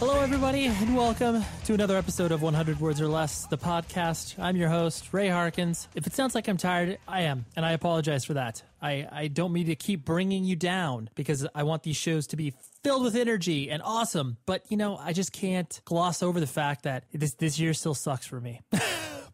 Hello, everybody, and welcome to another episode of 100 Words or Less, the podcast. I'm your host, Ray Harkins. If it sounds like I'm tired, I am, and I apologize for that. I don't mean to keep bringing you down because I want these shows to be filled with energy and awesome, but, you know, I just can't gloss over the fact that this year still sucks for me.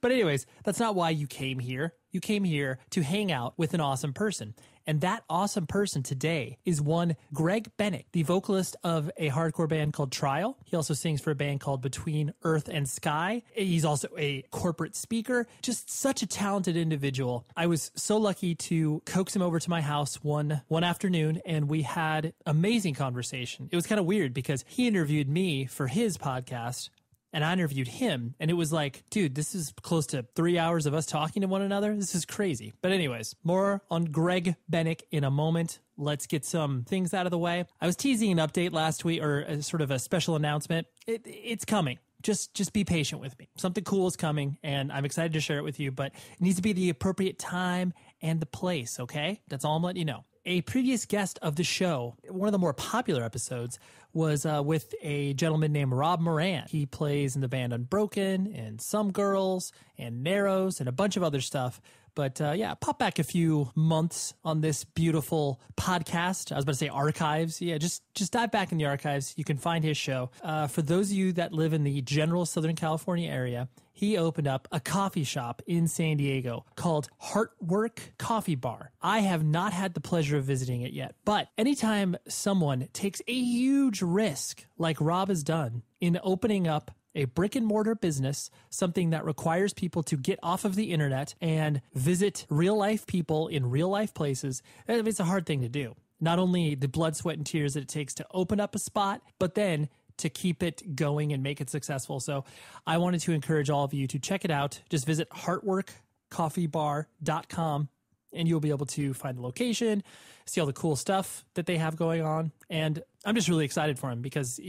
But anyways, that's not why you came here. You came here to hang out with an awesome person. And that awesome person today is one Greg Bennick, the vocalist of a hardcore band called Trial. He also sings for a band called Between Earth and Sky. He's also a corporate speaker, just such a talented individual. I was so lucky to coax him over to my house one afternoon, and we had amazing conversation. It was kind of weird because he interviewed me for his podcast, and I interviewed him, and it was like, dude, this is close to 3 hours of us talking to one another. This is crazy. But anyways, more on Greg Bennick in a moment. Let's get some things out of the way. I was teasing an update last week, or a sort of a special announcement. It's coming. Just be patient with me. Something cool is coming, and I'm excited to share it with you, but it needs to be the appropriate time and the place, okay? That's all I'm letting you know. A previous guest of the show, one of the more popular episodes, was with a gentleman named Rob Moran. He plays in the band Unbroken and Some Girls and Narrows and a bunch of other stuff. But yeah, pop back a few months on this beautiful podcast. I was about to say archives. Yeah, just dive back in the archives. You can find his show. For those of you that live in the general Southern California area, he opened up a coffee shop in San Diego called Heartwork Coffee Bar. I have not had the pleasure of visiting it yet, but anytime someone takes a huge risk like Rob has done in opening up a brick and mortar business, something that requires people to get off of the internet and visit real life people in real life places, it's a hard thing to do. Not only the blood, sweat, and tears that it takes to open up a spot, but then to keep it going and make it successful. So I wanted to encourage all of you to check it out. Just visit heartworkcoffeebar.com and you'll be able to find the location, see all the cool stuff that they have going on. And I'm just really excited for him because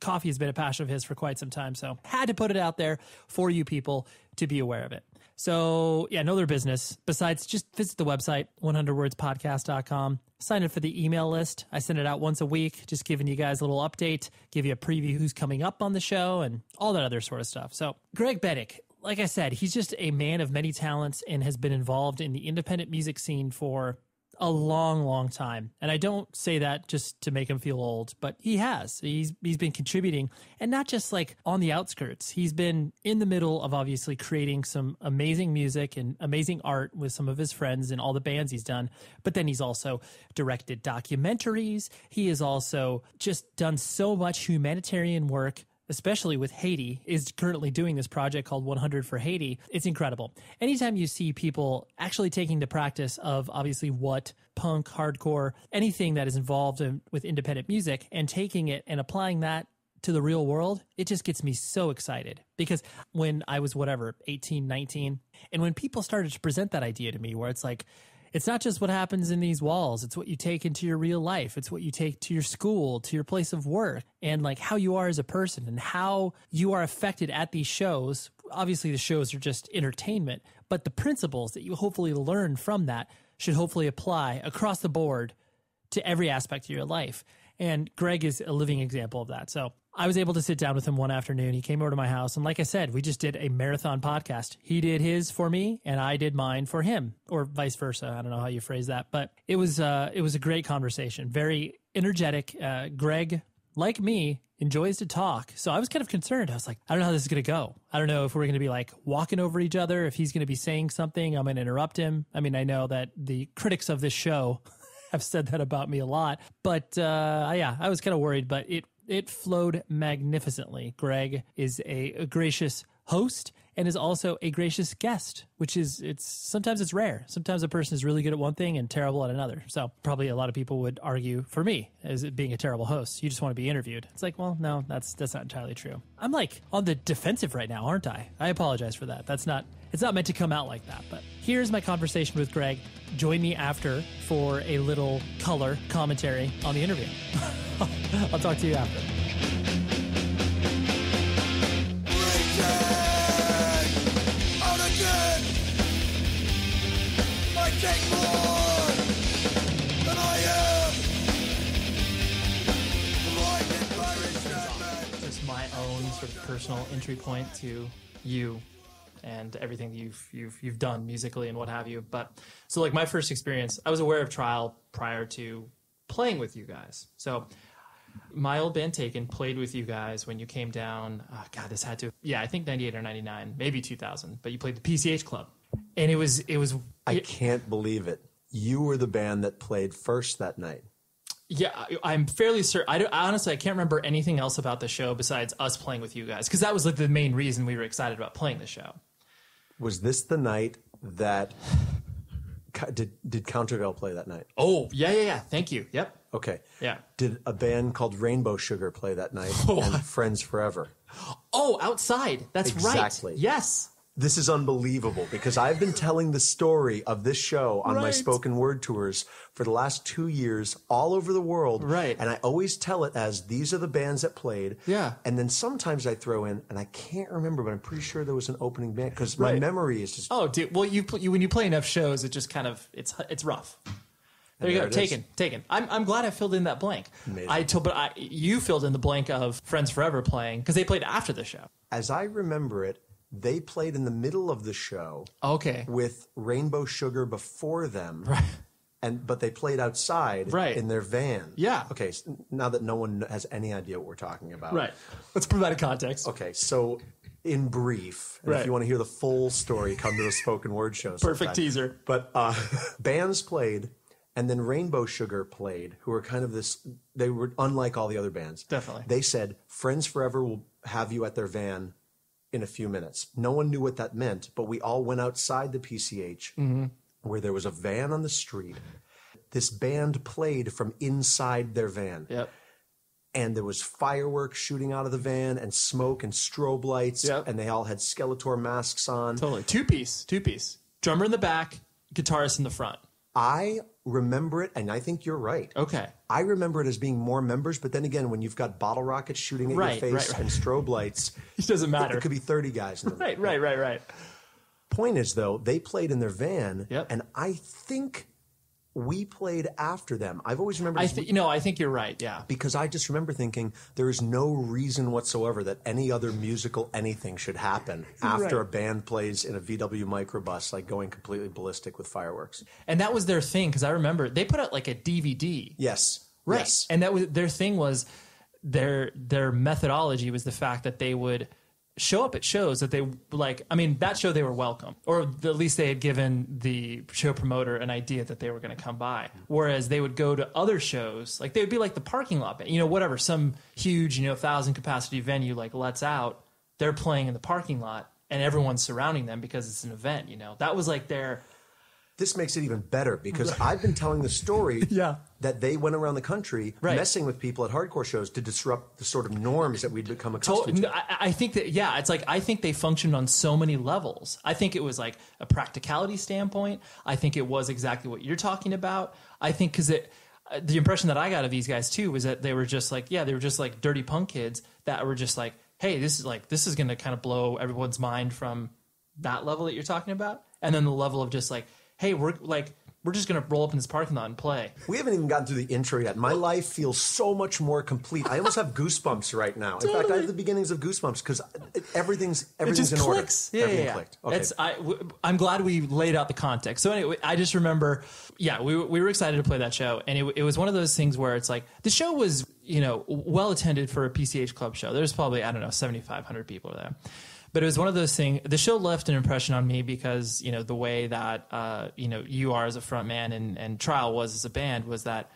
coffee has been a passion of his for quite some time. So had to put it out there for you people to be aware of it. So yeah, know their business. Besides, just visit the website, 100wordspodcast.com. Sign up for the email list. I send it out once a week, just giving you guys a little update, give you a preview who's coming up on the show and all that other sort of stuff. So Greg Bennick, like I said, he's just a man of many talents and has been involved in the independent music scene for a long, long time. And I don't say that just to make him feel old, but he has. He's been contributing, and not just like on the outskirts. He's been in the middle of obviously creating some amazing music and amazing art with some of his friends and all the bands he's done. But then he's also directed documentaries. He has also just done so much humanitarian work, especially with Haiti, is currently doing this project called 100 for Haiti. It's incredible. Anytime you see people actually taking the practice of obviously what punk, hardcore, anything that is involved with independent music and taking it and applying that to the real world, it just gets me so excited. Because when I was 18, 19, and when people started to present that idea to me where it's like, it's not just what happens in these walls. It's what you take into your real life. It's what you take to your school, to your place of work, and like how you are as a person and how you are affected at these shows. Obviously, the shows are just entertainment, but the principles that you hopefully learn from that should hopefully apply across the board to every aspect of your life. And Greg is a living example of that. So I was able to sit down with him one afternoon. He came over to my house. And like I said, we just did a marathon podcast. He did his for me and I did mine for him, or vice versa. I don't know how you phrase that, but it was a great conversation. Very energetic. Greg, like me, enjoys to talk. So I was kind of concerned. I was like, I don't know how this is going to go. I don't know if we're going to be like walking over each other, if he's going to be saying something, I'm going to interrupt him. I mean, I know that the critics of this show have said that about me a lot, but yeah, I was kind of worried, but it flowed magnificently. Greg is a gracious host and is also a gracious guest, which is, sometimes it's rare. Sometimes a person is really good at one thing and terrible at another. So probably a lot of people would argue for me as it being a terrible host. You just want to be interviewed. It's like, well, no, that's not entirely true. I'm like on the defensive right now, aren't I? I apologize for that. It's not meant to come out like that, but here's my conversation with Greg. Join me after for a little color commentary on the interview. I'll talk to you after. emotional entry point to you and everything that you've done musically and what have you. But so like my first experience, I was aware of Trial prior to playing with you guys. So my old band Taken played with you guys when you came down. Oh God, this had to, yeah, I think 98 or 99, maybe 2000, but you played the PCH Club. And it was, I can't believe it. You were the band that played first that night. Yeah, I'm fairly certain. Honestly, I can't remember anything else about the show besides us playing with you guys, because that was like the main reason we were excited about playing the show. Was this the night that did Countervail play that night? Oh, yeah. Thank you. Yep. Okay. Yeah. Did a band called Rainbow Sugar play that night? And Friends Forever? Oh, Outside. That's exactly. Right. Yes. This is unbelievable because I've been telling the story of this show on my spoken word tours for the last 2 years all over the world. Right. And I always tell it as these are the bands that played. Yeah. And then sometimes I throw in, and I can't remember, but I'm pretty sure there was an opening band because my memory is just... Oh, dude. Well, when you play enough shows, it just kind of, it's rough. There you go. Taken. I'm glad I filled in that blank. Amazing. You filled in the blank of Friends Forever playing because they played after the show. As I remember it, they played in the middle of the show. Okay. With Rainbow Sugar before them. Right. But they played outside in their van. Yeah. Okay, so now that no one has any idea what we're talking about. Right. Let's provide a context. Okay, so in brief, and if you want to hear the full story, come to the spoken word show sometime. Perfect teaser. But bands played, and then Rainbow Sugar played, who were kind of this, they were unlike all the other bands. Definitely. They said, Friends Forever will have you at their van in a few minutes. No one knew what that meant, but we all went outside the PCH where there was a van on the street. This band played from inside their van. Yep. And there was fireworks shooting out of the van and smoke and strobe lights. Yep. And they all had Skeletor masks on. Totally. Two piece. Drummer in the back, guitarist in the front. I remember it, and I think you're right. Okay. I remember it as being more members, but then again, when you've got bottle rockets shooting at your face and strobe lights, it doesn't matter. It could be 30 guys in the van. Right. Point is, though, they played in their van, yep. And I think we played after them. I've always remembered... I think you're right, yeah. Because I just remember thinking there is no reason whatsoever that any other musical anything should happen after a band plays in a VW microbus, like going completely ballistic with fireworks. And that was their thing, because I remember they put out like a DVD. Yes. Right. Yes. And that was their thing was their methodology was the fact that they would show up at shows that they like. I mean, that show they were welcome, or at least they had given the show promoter an idea that they were going to come by. Whereas they would go to other shows, like they would be like the parking lot, whatever, some huge, 1,000 capacity venue like Let's Out. They're playing in the parking lot, and everyone's surrounding them because it's an event. That was like their. This makes it even better because I've been telling the story that they went around the country messing with people at hardcore shows to disrupt the sort of norms that we'd become accustomed to. I think that, it's like, I think they functioned on so many levels. I think it was like a practicality standpoint. I think it was exactly what you're talking about. I think because the impression that I got of these guys too was that they were just like, they were just like dirty punk kids that were just like, hey, this is going to kind of blow everyone's mind from that level that you're talking about. And then the level of just like, hey, we're just going to roll up in this parking lot and play. We haven't even gotten through the intro yet. My life feels so much more complete. I almost have goosebumps right now. In fact, I have the beginnings of goosebumps because everything's in clicks. Order. Everything clicked. Okay. I'm glad we laid out the context. So anyway, I just remember, we were excited to play that show. And it was one of those things where it's like, the show was, well attended for a PCH Club show. There's probably, 7,500 people there. But it was one of those things. The show left an impression on me because the way that you are as a front man and Trial was as a band was that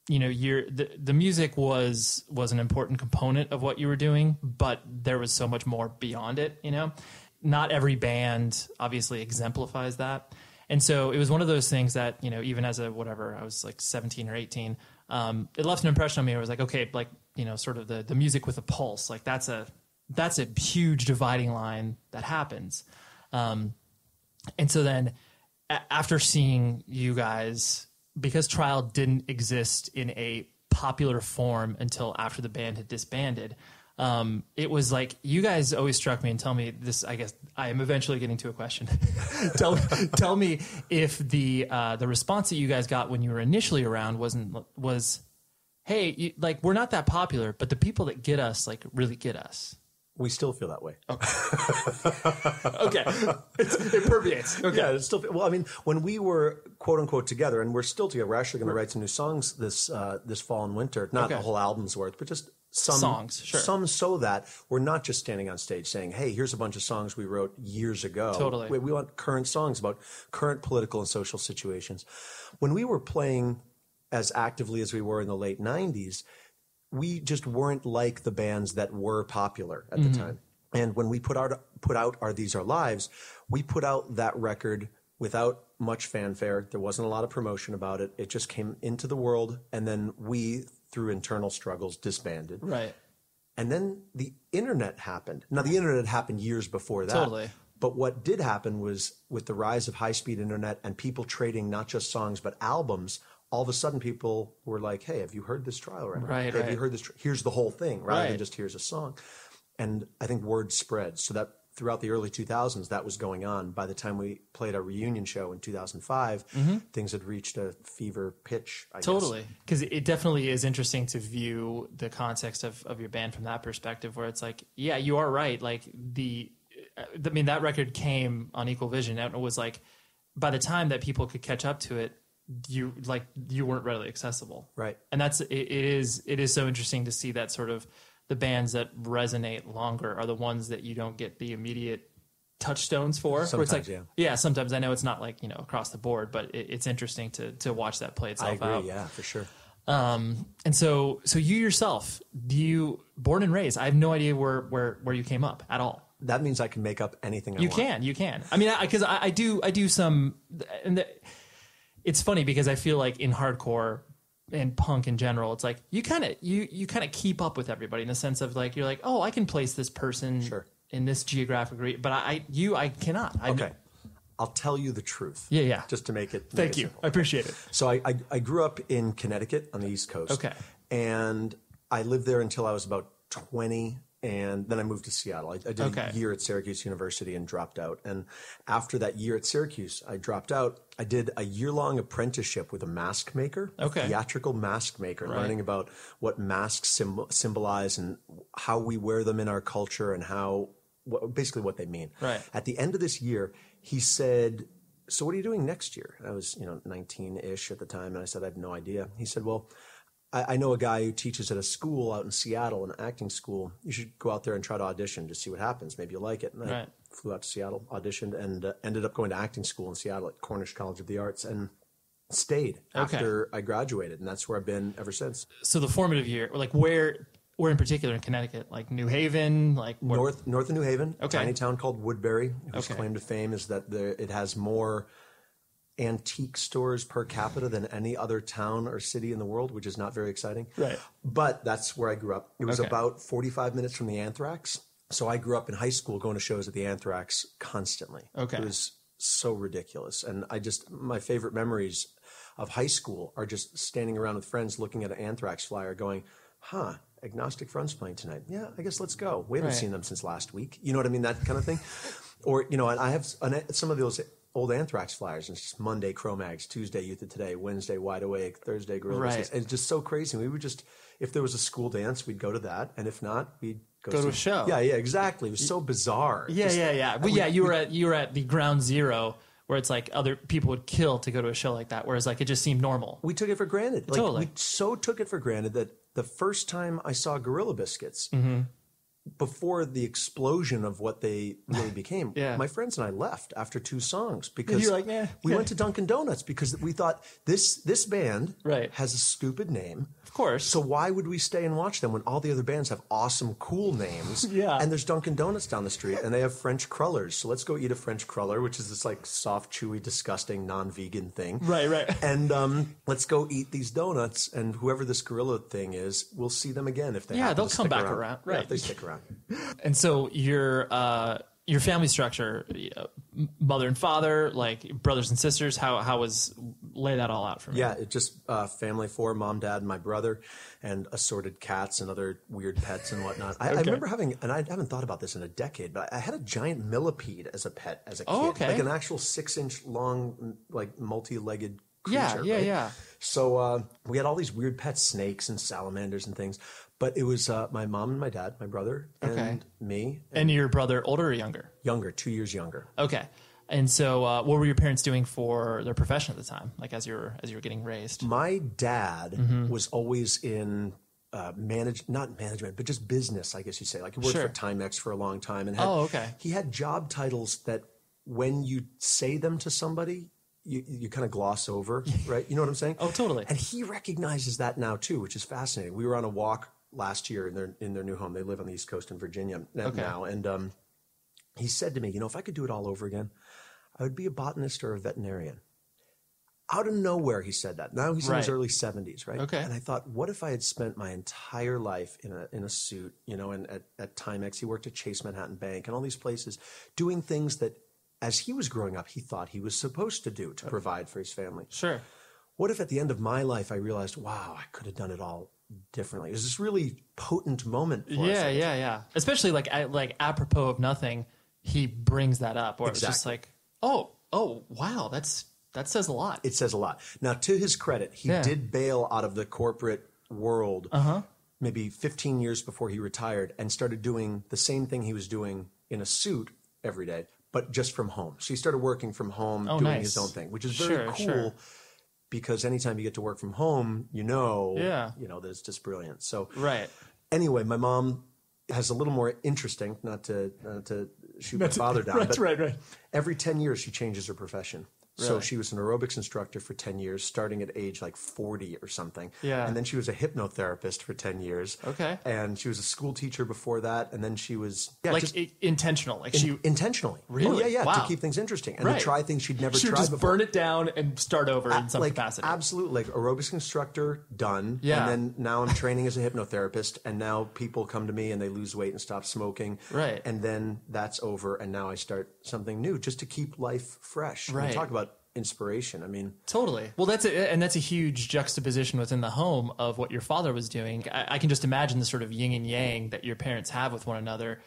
the music was an important component of what you were doing, but there was so much more beyond it. Not every band obviously exemplifies that, and so it was one of those things that even as I was like 17 or 18, it left an impression on me. I was like, okay, like sort of the music with a pulse, like that's a huge dividing line that happens. And so then after seeing you guys, because Trial didn't exist in a popular form until after the band had disbanded, it was like, you guys always struck me and tell me this, I guess I am eventually getting to a question. tell me if the response that you guys got when you were initially around was, hey, we're not that popular, but the people that get us, really get us. We still feel that way. Okay. It permeates. Okay. Yeah, it's still. Well, I mean, when we were quote unquote together, and we're still together, we're actually going to write some new songs this fall and winter. Not a whole album's worth, but just some songs. Sure. Some, so that we're not just standing on stage saying, "Hey, here's a bunch of songs we wrote years ago." Totally. We want current songs about current political and social situations. When we were playing as actively as we were in the late '90s. We just weren't like the bands that were popular at the time. And when we put out Are These Our Lives, we put out that record without much fanfare. There wasn't a lot of promotion about it. It just came into the world, and then we, through internal struggles, disbanded. Right. And then the internet happened. Now, the internet happened years before that. Totally. But what did happen was with the rise of high-speed internet and people trading not just songs but albums, all of a sudden people were like, hey, have you heard this trial record? Right, Have you heard this? Here's the whole thing, rather than just here's a song. And I think word spread. So that throughout the early 2000s, that was going on. By the time we played our reunion show in 2005, things had reached a fever pitch, I guess. Totally. Because it definitely is interesting to view the context of your band from that perspective, where it's like, yeah, you are right. Like that record came on Equal Vision, and it was like, by the time that people could catch up to it, you weren't readily accessible. Right. And it is so interesting to see that sort of the bands that resonate longer are the ones that you don't get the immediate touchstones for. Sometimes, where it's like, yeah, sometimes. I know it's not like, across the board, but it's interesting to watch that play itself out. I agree, yeah, for sure. And so you yourself, born and raised, I have no idea where you came up at all. That means I can make up anything I want. You can. I mean, because I do some, and it's funny because I feel like in hardcore and punk in general, it's like you kind of keep up with everybody in the sense of like, you're like, oh, I can place this person in this geographic region, but I cannot. Okay. I'll tell you the truth. Yeah. Just to make it Thank you. simple. I appreciate it. So I grew up in Connecticut on the East Coast. Okay. And I lived there until I was about 20. And then I moved to Seattle. I did a year at Syracuse University and dropped out. And after that year at Syracuse, I dropped out. I did a year-long apprenticeship with a mask maker, a theatrical mask maker, learning about what masks symbolize and how we wear them in our culture and basically what they mean. Right. At the end of this year, he said, so what are you doing next year? And I was 19-ish at the time, and I said, I have no idea. He said, well, I know a guy who teaches at a school out in Seattle, an acting school. You should go out there and try to audition to see what happens. Maybe you'll like it. And I flew out to Seattle, auditioned, and ended up going to acting school in Seattle at Cornish College of the Arts and stayed after I graduated. And that's where I've been ever since. So the formative year, like where in particular in Connecticut, like New Haven, like north of New Haven, a tiny town called Woodbury, whose claim to fame is that it has more antique stores per capita than any other town or city in the world, which is not very exciting. Right. But that's where I grew up. It was about 45 minutes from the Anthrax. So I grew up in high school going to shows at the Anthrax constantly. Okay. It was so ridiculous. And my favorite memories of high school are just standing around with friends looking at an Anthrax flyer going, Agnostic Front's playing tonight. Yeah, I guess let's go. We haven't seen them since last week. You know what I mean? That kind of thing. Or, and I have some of those old Anthrax flyers. And it's just Monday, Cro-Mags, Tuesday, Youth of Today, Wednesday, Wide Awake, Thursday, Gorilla. Right. It's just so crazy. We would just, if there was a school dance, we'd go to that. And if not, we'd go to a show. Yeah, exactly. It was so bizarre. Yeah. Well, you were at the ground zero where it's like other people would kill to go to a show like that, whereas like it just seemed normal. We took it for granted. Totally. We so took it for granted that the first time I saw Gorilla Biscuits, before the explosion of what they really became, my friends and I left after 2 songs because you're like, we went to Dunkin' Donuts because we thought this band right. has a stupid name. Of course. So why would we stay and watch them when all the other bands have awesome, cool names? Yeah. And there's Dunkin' Donuts down the street and they have French crullers. So let's go eat a French cruller, which is this like soft, chewy, disgusting, non-vegan thing. Right. And let's go eat these donuts. And whoever this gorilla thing is, we'll see them again if they they'll come back around. Right. Yeah, if they stick around. And so your family structure, mother and father, like brothers and sisters, how was, lay that all out for me? Yeah, it just family 4, mom, dad, and my brother, and assorted cats and other weird pets and whatnot. I remember having, and I haven't thought about this in a decade, but I had a giant millipede as a pet as a kid. Like an actual 6-inch long, like multi-legged creature. Yeah. So we had all these weird pets, snakes and salamanders and things. But it was my mom and my dad, my brother, and me. And your brother, older or younger? Younger, 2 years younger. Okay. And so what were your parents doing for their profession at the time, like as you were getting raised? My dad was always in not management, but just business, I guess you'd say. Like he worked for Timex for a long time. And he had job titles that when you say them to somebody, you kind of gloss over, right? You know what I'm saying? Oh, totally. And he recognizes that now too, which is fascinating. We were on a walk last year in their new home. They live on the East Coast in Virginia now. And he said to me, if I could do it all over again, I would be a botanist or a veterinarian. Out of nowhere, he said that. Now he's in his early 70s, right? Okay. And I thought, what if I had spent my entire life in a suit, and at Timex, he worked at Chase Manhattan Bank and all these places, doing things that as he was growing up, he thought he was supposed to do to provide for his family. Sure. What if at the end of my life, I realized, wow, I could have done it all differently? It was this really potent moment for us. Yeah. Especially like apropos of nothing, he brings that up, or it's just like, oh, wow, that says a lot. It says a lot. Now, to his credit, he did bail out of the corporate world maybe 15 years before he retired and started doing the same thing he was doing in a suit every day, but just from home. So he started working from home, doing his own thing, which is very cool because anytime you get to work from home, that it's just brilliant. So anyway, my mom has a little more interesting, not to shoot my father down. Right. Every 10 years, she changes her profession. Really? So she was an aerobics instructor for 10 years, starting at age like 40 or something. Yeah. And then she was a hypnotherapist for 10 years. Okay. And she was a school teacher before that. And then she was... intentional. Intentionally. Really? Oh, yeah, wow. to keep things interesting. And to try things she'd never tried before. She would just burn it down and start over in some capacity. Absolutely. Like aerobics instructor, done. Yeah. And then now I'm training as a hypnotherapist. And now people come to me and they lose weight and stop smoking. Right. And then that's over. And now I start something new just to keep life fresh. Right. We talk about inspiration. I mean, totally. Well, that's a huge juxtaposition within the home of what your father was doing. I can just imagine the sort of yin and yang that your parents have with one another.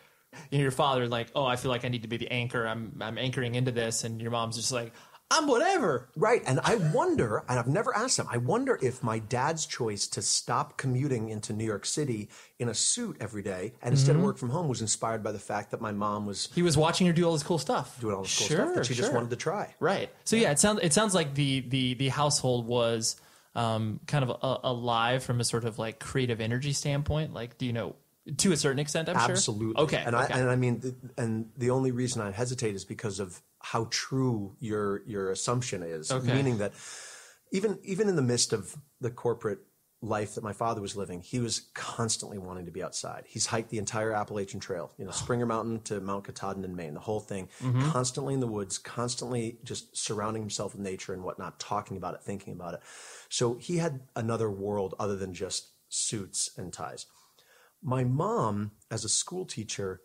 Your father, like, oh, I feel like I need to be the anchor. I'm anchoring into this, and your mom's just like, I'm whatever. Right. And I wonder, and I've never asked him, I wonder if my dad's choice to stop commuting into New York City in a suit every day and instead of work from home was inspired by the fact that my mom was... He was watching her do all this cool stuff. Doing all this cool stuff that she just wanted to try. Right. So it sounds like the household was kind of alive from a sort of like creative energy standpoint. Like, to a certain extent, I'm sure. Absolutely. Okay. And I mean, and the only reason I hesitate is because of how true your assumption is. Okay. Meaning that even in the midst of the corporate life that my father was living, he was constantly wanting to be outside. He's hiked the entire Appalachian Trail, Springer Mountain to Mount Katahdin in Maine, the whole thing, constantly in the woods, constantly just surrounding himself with nature and whatnot, talking about it, thinking about it. So he had another world other than just suits and ties. My mom, as a school teacher,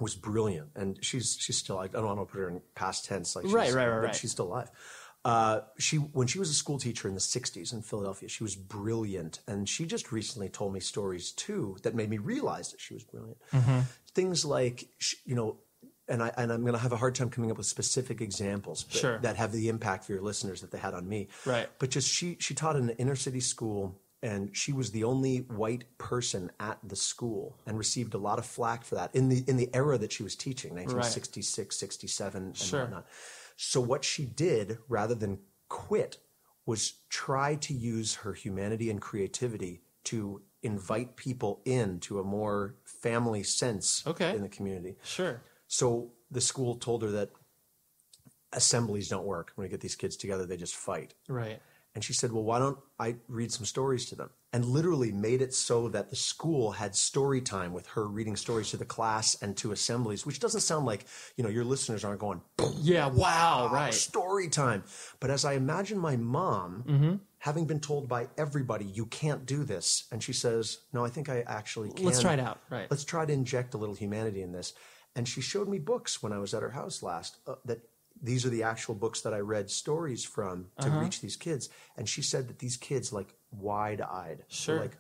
was brilliant, and she's still. I don't want to put her in past tense, like right. She's still alive. When she was a school teacher in the 60s in Philadelphia, she was brilliant, and she just recently told me stories too that made me realize that she was brilliant. Things like and I'm going to have a hard time coming up with specific examples that have the impact for your listeners that they had on me. Right. But just she taught in an inner city school. And she was the only white person at the school and received a lot of flack for that in the era that she was teaching, 1966, 67, and whatnot. So what she did, rather than quit, was try to use her humanity and creativity to invite people into a more family sense in the community. Sure. So the school told her that assemblies don't work. When we get these kids together, they just fight. Right. And she said, well, why don't I read some stories to them? And literally made it so that the school had story time with her reading stories to the class and to assemblies, which doesn't sound like, your listeners aren't going, yeah, wow, right. Story time. But as I imagine my mom, having been told by everybody, you can't do this. And she says, no, I think I actually can. Let's try it out. Right. Let's try to inject a little humanity in this. And she showed me books when I was at her house last that these are the actual books that I read stories from to reach these kids. And she said that these kids, like wide-eyed, like,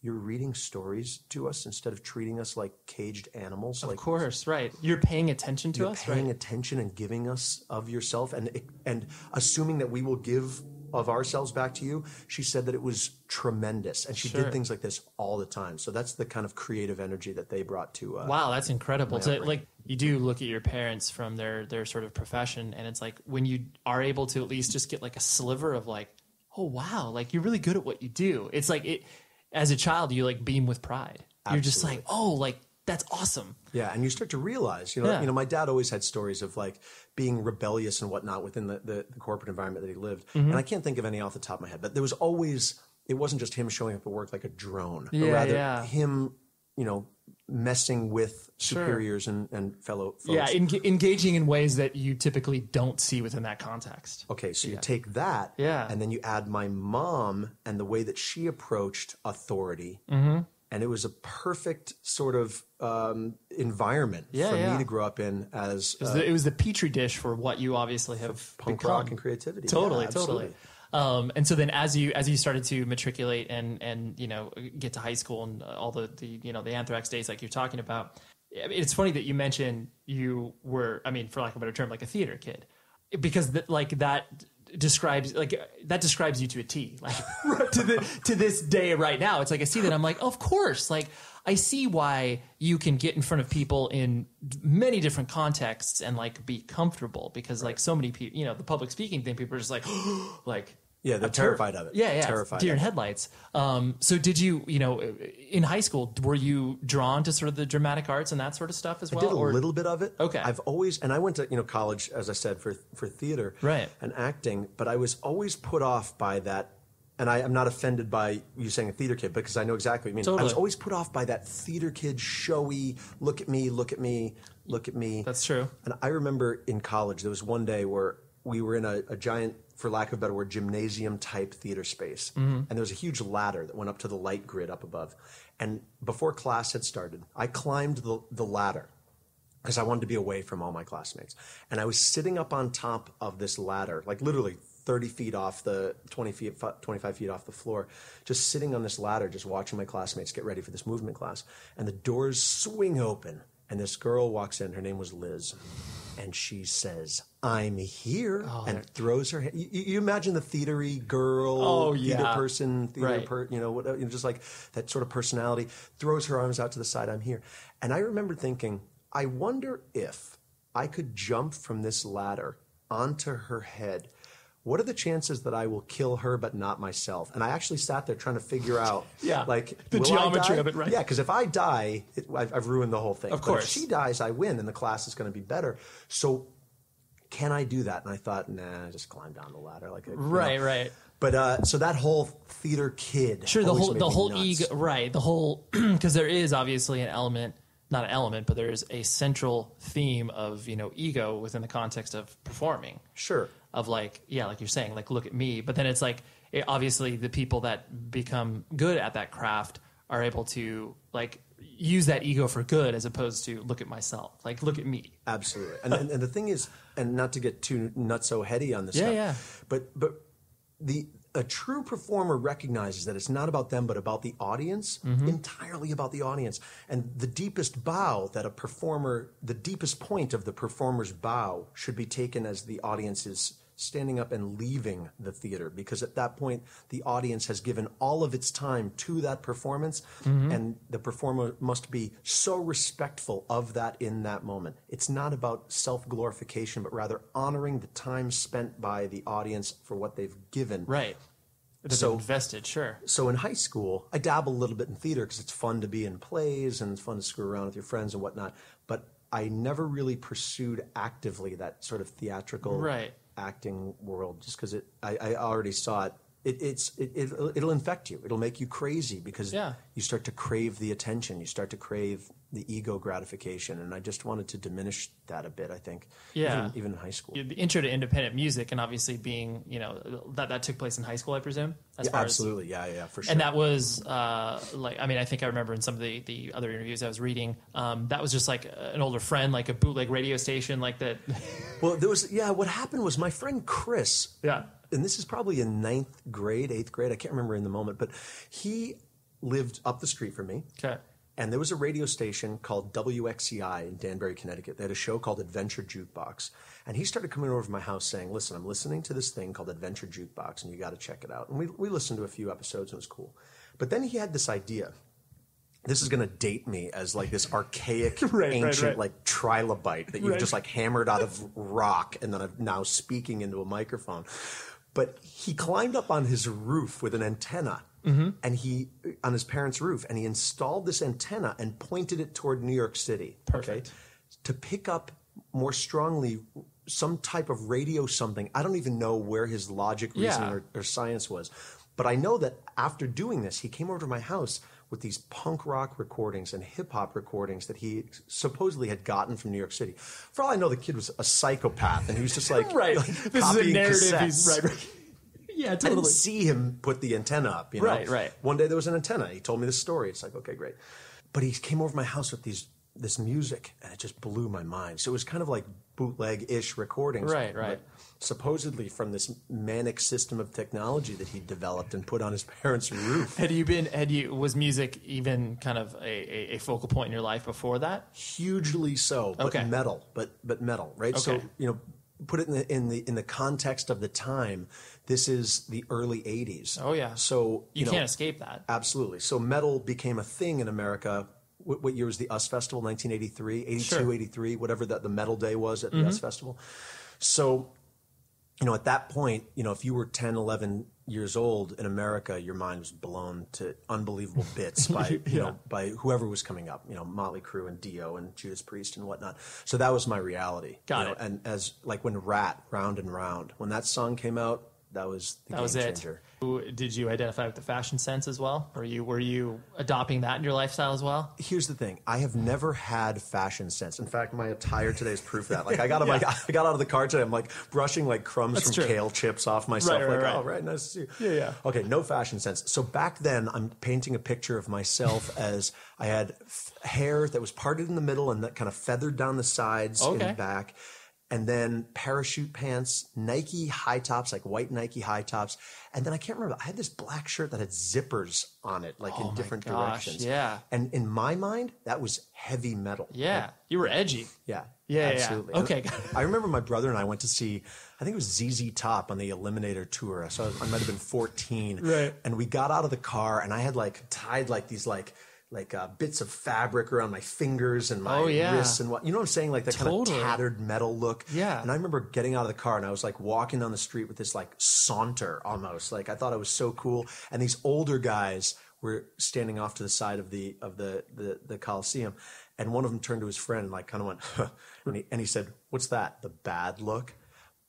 you're reading stories to us instead of treating us like caged animals. Of course, right. You're paying attention to us, You're paying attention and giving us of yourself and assuming that we will give of ourselves back to you, she said that it was tremendous. And she did things like this all the time. So that's the kind of creative energy that they brought to wow, that's incredible. To, like, you do look at your parents from their sort of profession, and it's like when you are able to at least just get like a sliver of like, oh wow, like you're really good at what you do. It's like it as a child, you like beam with pride. Absolutely. You're just like, oh, like that's awesome. Yeah, and you start to realize, you know, my dad always had stories of like being rebellious and whatnot within the corporate environment that he lived. And I can't think of any off the top of my head, but there was always, it wasn't just him showing up at work like a drone, but rather him, you know, messing with superiors and fellow folks. Yeah, engaging in ways that you typically don't see within that context. Okay, so you take that and then you add my mom and the way that she approached authority. And it was a perfect sort of environment for me to grow up in as... it was the petri dish for what you obviously have punk become. rock and creativity. Totally. And so then as you started to matriculate and you know, get to high school and all the you know, the Anthrax days like you're talking about, it's funny that you mentioned you were, I mean, for lack of a better term, like a theater kid. Because that describes you to a T, like to this day right now. It's like I see that I'm like, oh, of course, like I see why you can get in front of people in many different contexts and like be comfortable, because like so many people, you know, the public speaking thing, people are just like like yeah, they're terrified of it. Yeah, terrified. Deer in headlights. So did you, you know, in high school, were you drawn to sort of the dramatic arts and that sort of stuff as well? I did a little bit of it. Okay. I've always, and I went to, you know, college, as I said, for theater and acting, but I was always put off by that. And I'm not offended by you saying a theater kid, because I know exactly what you mean. Totally. I was always put off by that theater kid, showy, look at me, look at me, look at me. That's true. And I remember in college, there was one day where we were in a giant, for lack of a better word, gymnasium type theater space. And there was a huge ladder that went up to the light grid up above. And before class had started, I climbed the ladder because I wanted to be away from all my classmates. And I was sitting up on top of this ladder, like literally 30 feet off 25 feet off the floor, just sitting on this ladder, just watching my classmates get ready for this movement class. And the doors swing open and this girl walks in. Her name was Liz. And she says, "I'm here," and throws her hand. You imagine the theatery girl, theater person, you know, whatever, you know, just like that sort of personality, throws her arms out to the side, "I'm here." And I remember thinking, I wonder if I could jump from this ladder onto her head. What are the chances that I will kill her but not myself? And I actually sat there trying to figure out, like, the geometry of it, right? Yeah, because if I die, I've ruined the whole thing. Of course. But if she dies, I win, and the class is going to be better. So can I do that? And I thought, nah, just climb down the ladder. Like, right. But so that whole theater kid, sure, the whole ego, right? The whole, because there is obviously an element. Not an element, but there's a central theme of, you know, ego within the context of performing. Sure. Of like, yeah, like you're saying, like, look at me. But then it's like, obviously the people that become good at that craft are able to like use that ego for good, as opposed to look at myself, like look at me. Absolutely. And the thing is, and not to get too so heady on this stuff, but a true performer recognizes that it's not about them, but about the audience, entirely about the audience. And the deepest bow that a performer, the deepest point of the performer's bow should be taken as the audience is standing up and leaving the theater, because at that point, the audience has given all of its time to that performance, and the performer must be so respectful of that in that moment. It's not about self-glorification, but rather honoring the time spent by the audience for what they've given. Right. So invested, sure. So in high school, I dabble a little bit in theater because it's fun to be in plays and it's fun to screw around with your friends and whatnot. But I never really pursued actively that sort of theatrical acting world, just because I already saw it. It'll infect you. It'll make you crazy because you start to crave the attention. You start to crave the ego gratification. And I just wanted to diminish that a bit, I think, even in high school. The intro to independent music, and obviously being, you know, that took place in high school, I presume? Absolutely. Yeah, for sure. And that was, like, I mean, I think I remember in some of the other interviews I was reading, that was just like an older friend, like a bootleg radio station like that. Well, there was, what happened was my friend Chris. And this is probably in 8th grade, I can't remember in the moment, but he lived up the street from me. Okay. And there was a radio station called WXCI in Danbury, Connecticut. They had a show called Adventure Jukebox. And he started coming over to my house saying, listen, I'm listening to this thing called Adventure Jukebox, and you got to check it out. And we listened to a few episodes, and it was cool. But then he had this idea. This is going to date me as like this archaic, ancient, like trilobite that you've just like hammered out of rock and then I'm now speaking into a microphone. But he climbed up on his roof with an antenna, and on his parents' roof, and he installed this antenna and pointed it toward New York City. Perfect. Okay, to pick up more strongly some type of radio something. I don't even know where his logic, reasoning, or science was. But I know that after doing this, he came over to my house with these punk rock recordings and hip hop recordings that he supposedly had gotten from New York City. For all I know, the kid was a psychopath, and he was just like, right. like this is a narrative. Cassettes. Right. Yeah, totally. I didn't see him put the antenna up. You know? Right. One day there was an antenna. He told me this story. It's like, okay, great. But he came over to my house with this music, and it just blew my mind. So it was kind of like bootleg-ish recordings. Right. But supposedly from this manic system of technology that he developed and put on his parents' roof. Was music even kind of a focal point in your life before that? Hugely so, but metal, but metal, right? Okay. So, you know, put it in the context of the time. This is the early 80s. Oh yeah. So you can't escape that. Absolutely. So metal became a thing in America. What year was the US Festival? 1983, 82, Sure. 83, whatever the metal day was at the US Festival. So, you know, at that point, you know, if you were 10, 11 years old in America, your mind was blown to unbelievable bits by, you know, by whoever was coming up, you know, Motley Crue and Dio and Judas Priest and whatnot. So that was my reality. Got it. And as like when Rat, Round and Round, when that song came out, that was the game changer. Did you identify with the fashion sense as well? Were you adopting that in your lifestyle as well? Here's the thing: I have never had fashion sense. In fact, my attire today is proof of that. Like I got out of the car today. I'm like brushing like crumbs from kale chips off myself. Oh, right, nice to see you. Yeah. Okay, no fashion sense. So back then, I'm painting a picture of myself as I had hair that was parted in the middle and that kind of feathered down the sides in the back. And then parachute pants, Nike high tops, like white Nike high tops. And then I can't remember, I had this black shirt that had zippers on it, like in different directions. Yeah. And in my mind, that was heavy metal. Yeah. Like, you were edgy. Yeah. Yeah. Absolutely. Yeah. Okay. I remember my brother and I went to see, I think it was ZZ Top on the Eliminator tour. So I might have been 14. Right. And we got out of the car and I had like tied like these bits of fabric around my fingers and my wrists and what, you know what I'm saying? Like that kind of tattered metal look. Yeah. And I remember getting out of the car and I was like walking down the street with this like saunter almost. Like I thought I was so cool. And these older guys were standing off to the side of the Coliseum. And one of them turned to his friend and like kind of went, huh. And he said, "What's that? The bad look?"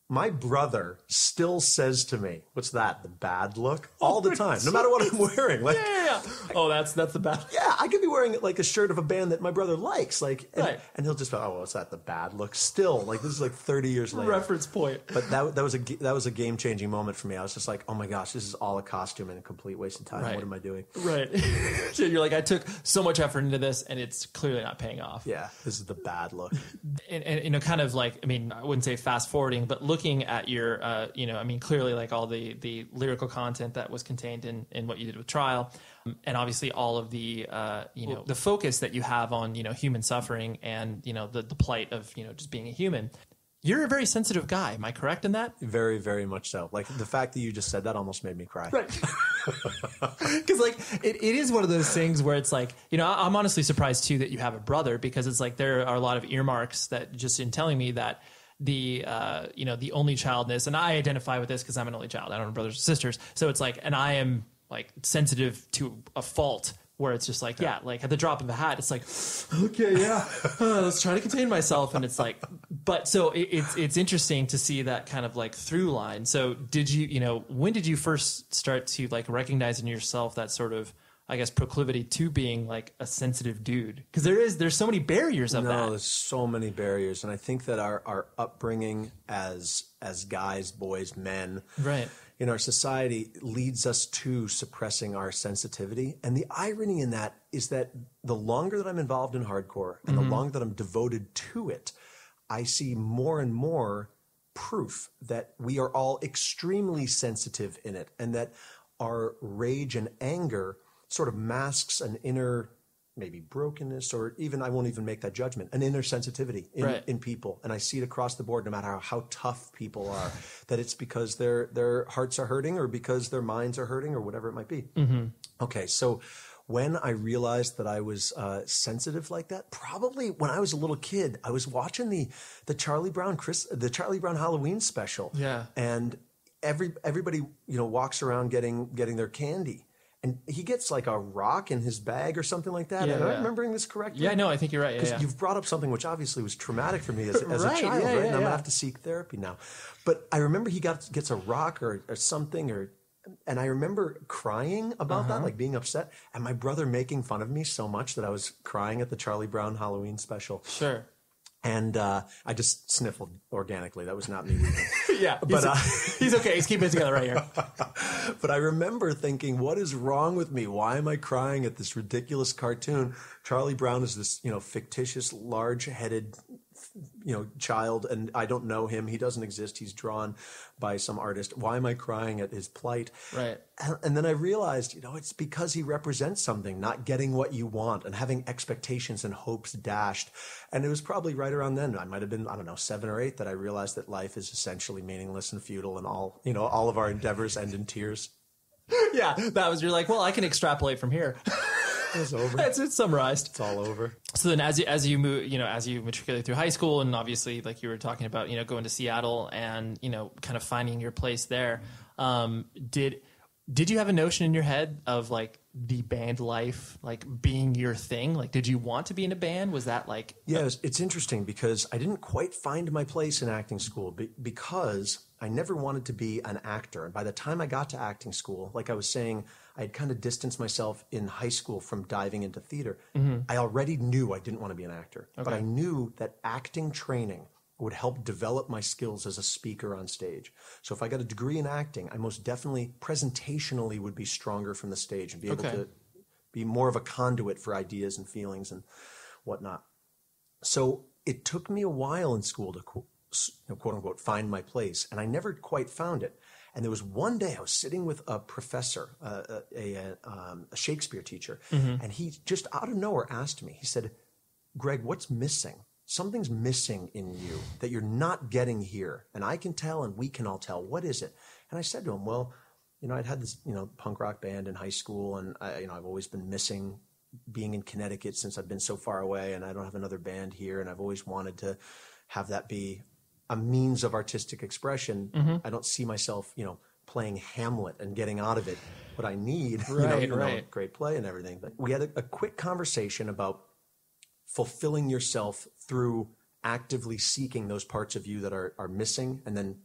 My brother still says to me, "What's that? The bad look?" All the time, no matter what I'm wearing. Like, Oh, that's the bad. Yeah, I could be wearing like a shirt of a band that my brother likes, like, and he'll just go, "Oh, what's that? The bad look?" Still, like this is like 30 years later. Reference point. But that was a game changing moment for me. I was just like, "Oh my gosh, this is all a costume and a complete waste of time. What am I doing?" Right. So you're like, I took so much effort into this, and it's clearly not paying off. Yeah, this is the bad look. And you know, kind of like, I mean, I wouldn't say fast forwarding, but looking at your, you know, I mean, clearly like all the lyrical content that was contained in what you did with Trial, and obviously all of the, you know, the focus that you have on, you know, human suffering and, you know, the plight of, you know, just being a human. You're a very sensitive guy. Am I correct in that? Very, very much so. Like the fact that you just said that almost made me cry. Right. Because like it is one of those things where it's like, you know, I'm honestly surprised too that you have a brother, because it's like there are a lot of earmarks that just in telling me that the you know, the only childness, and I identify with this because I'm an only child. I don't have brothers or sisters, so it's like, and I am like sensitive to a fault where it's just like, like at the drop of a hat, it's like, okay, let's try to contain myself. And it's like, but so it's interesting to see that kind of like through line. So did you, you know, when did you first start to like recognize in yourself that sort of, I guess, proclivity to being like a sensitive dude? Because there's so many barriers of that. No, there's so many barriers. And I think that our upbringing as guys, boys, men, right, in our society leads us to suppressing our sensitivity. And the irony in that is that the longer that I'm involved in hardcore and the longer that I'm devoted to it, I see more and more proof that we are all extremely sensitive in it, and that our rage and anger sort of masks an inner maybe brokenness, or even, I won't even make that judgment, an inner sensitivity in people. And I see it across the board, no matter how tough people are, that it's because their hearts are hurting, or because their minds are hurting, or whatever it might be. Okay, so when I realized that I was sensitive like that, probably when I was a little kid, I was watching the Charlie Brown Halloween special. Yeah. And everybody, walks around getting their candy. And he gets like a rock in his bag or something like that. Am I remembering this correctly? Yeah, no, I think you're right. Because you've brought up something which obviously was traumatic for me as a child, right? And I'm going to have to seek therapy now. But I remember he gets a rock or something, and I remember crying about that, like being upset, and my brother making fun of me so much that I was crying at the Charlie Brown Halloween special. Sure. And I just sniffled organically. That was not me weeping. Yeah, but he's okay. He's keeping it together right here. But I remember thinking, what is wrong with me? Why am I crying at this ridiculous cartoon? Charlie Brown is this, fictitious, large-headed, child, and I don't know him. He doesn't exist. He's drawn by some artist. Why am I crying at his plight? Right. And then I realized, it's because he represents something, not getting what you want and having expectations and hopes dashed. And it was probably right around then, I might have been, 7 or 8, that I realized that life is essentially meaningless and futile, and all of our endeavors end in tears. Yeah, you're like, well, I can extrapolate from here. It's over. It's summarized. It's all over. So then as you move, as you matriculate through high school, and obviously like you were talking about, going to Seattle and, kind of finding your place there, did you have a notion in your head of like the band life, like being your thing? Like, did you want to be in a band? Was that like... Yeah, it's interesting because I didn't quite find my place in acting school because I never wanted to be an actor. And by the time I got to acting school, like I was saying, I had kind of distanced myself in high school from diving into theater. I already knew I didn't want to be an actor, but I knew that acting training would help develop my skills as a speaker on stage. So if I got a degree in acting, I most definitely presentationally would be stronger from the stage and be able to be more of a conduit for ideas and feelings and whatnot. So it took me a while in school to quote unquote find my place, and I never quite found it. And there was one day I was sitting with a professor, a Shakespeare teacher, and he just out of nowhere asked me, he said, "Greg, what's missing? Something's missing in you that you're not getting here. And I can tell, and we can all tell. What is it?" And I said to him, well, I'd had this, punk rock band in high school, and I've always been missing being in Connecticut since I've been so far away, and I don't have another band here, and I've always wanted to have that be a means of artistic expression. I don't see myself, playing Hamlet and getting out of it what I need, even though great play and everything. But we had a quick conversation about fulfilling yourself through actively seeking those parts of you that are missing, and then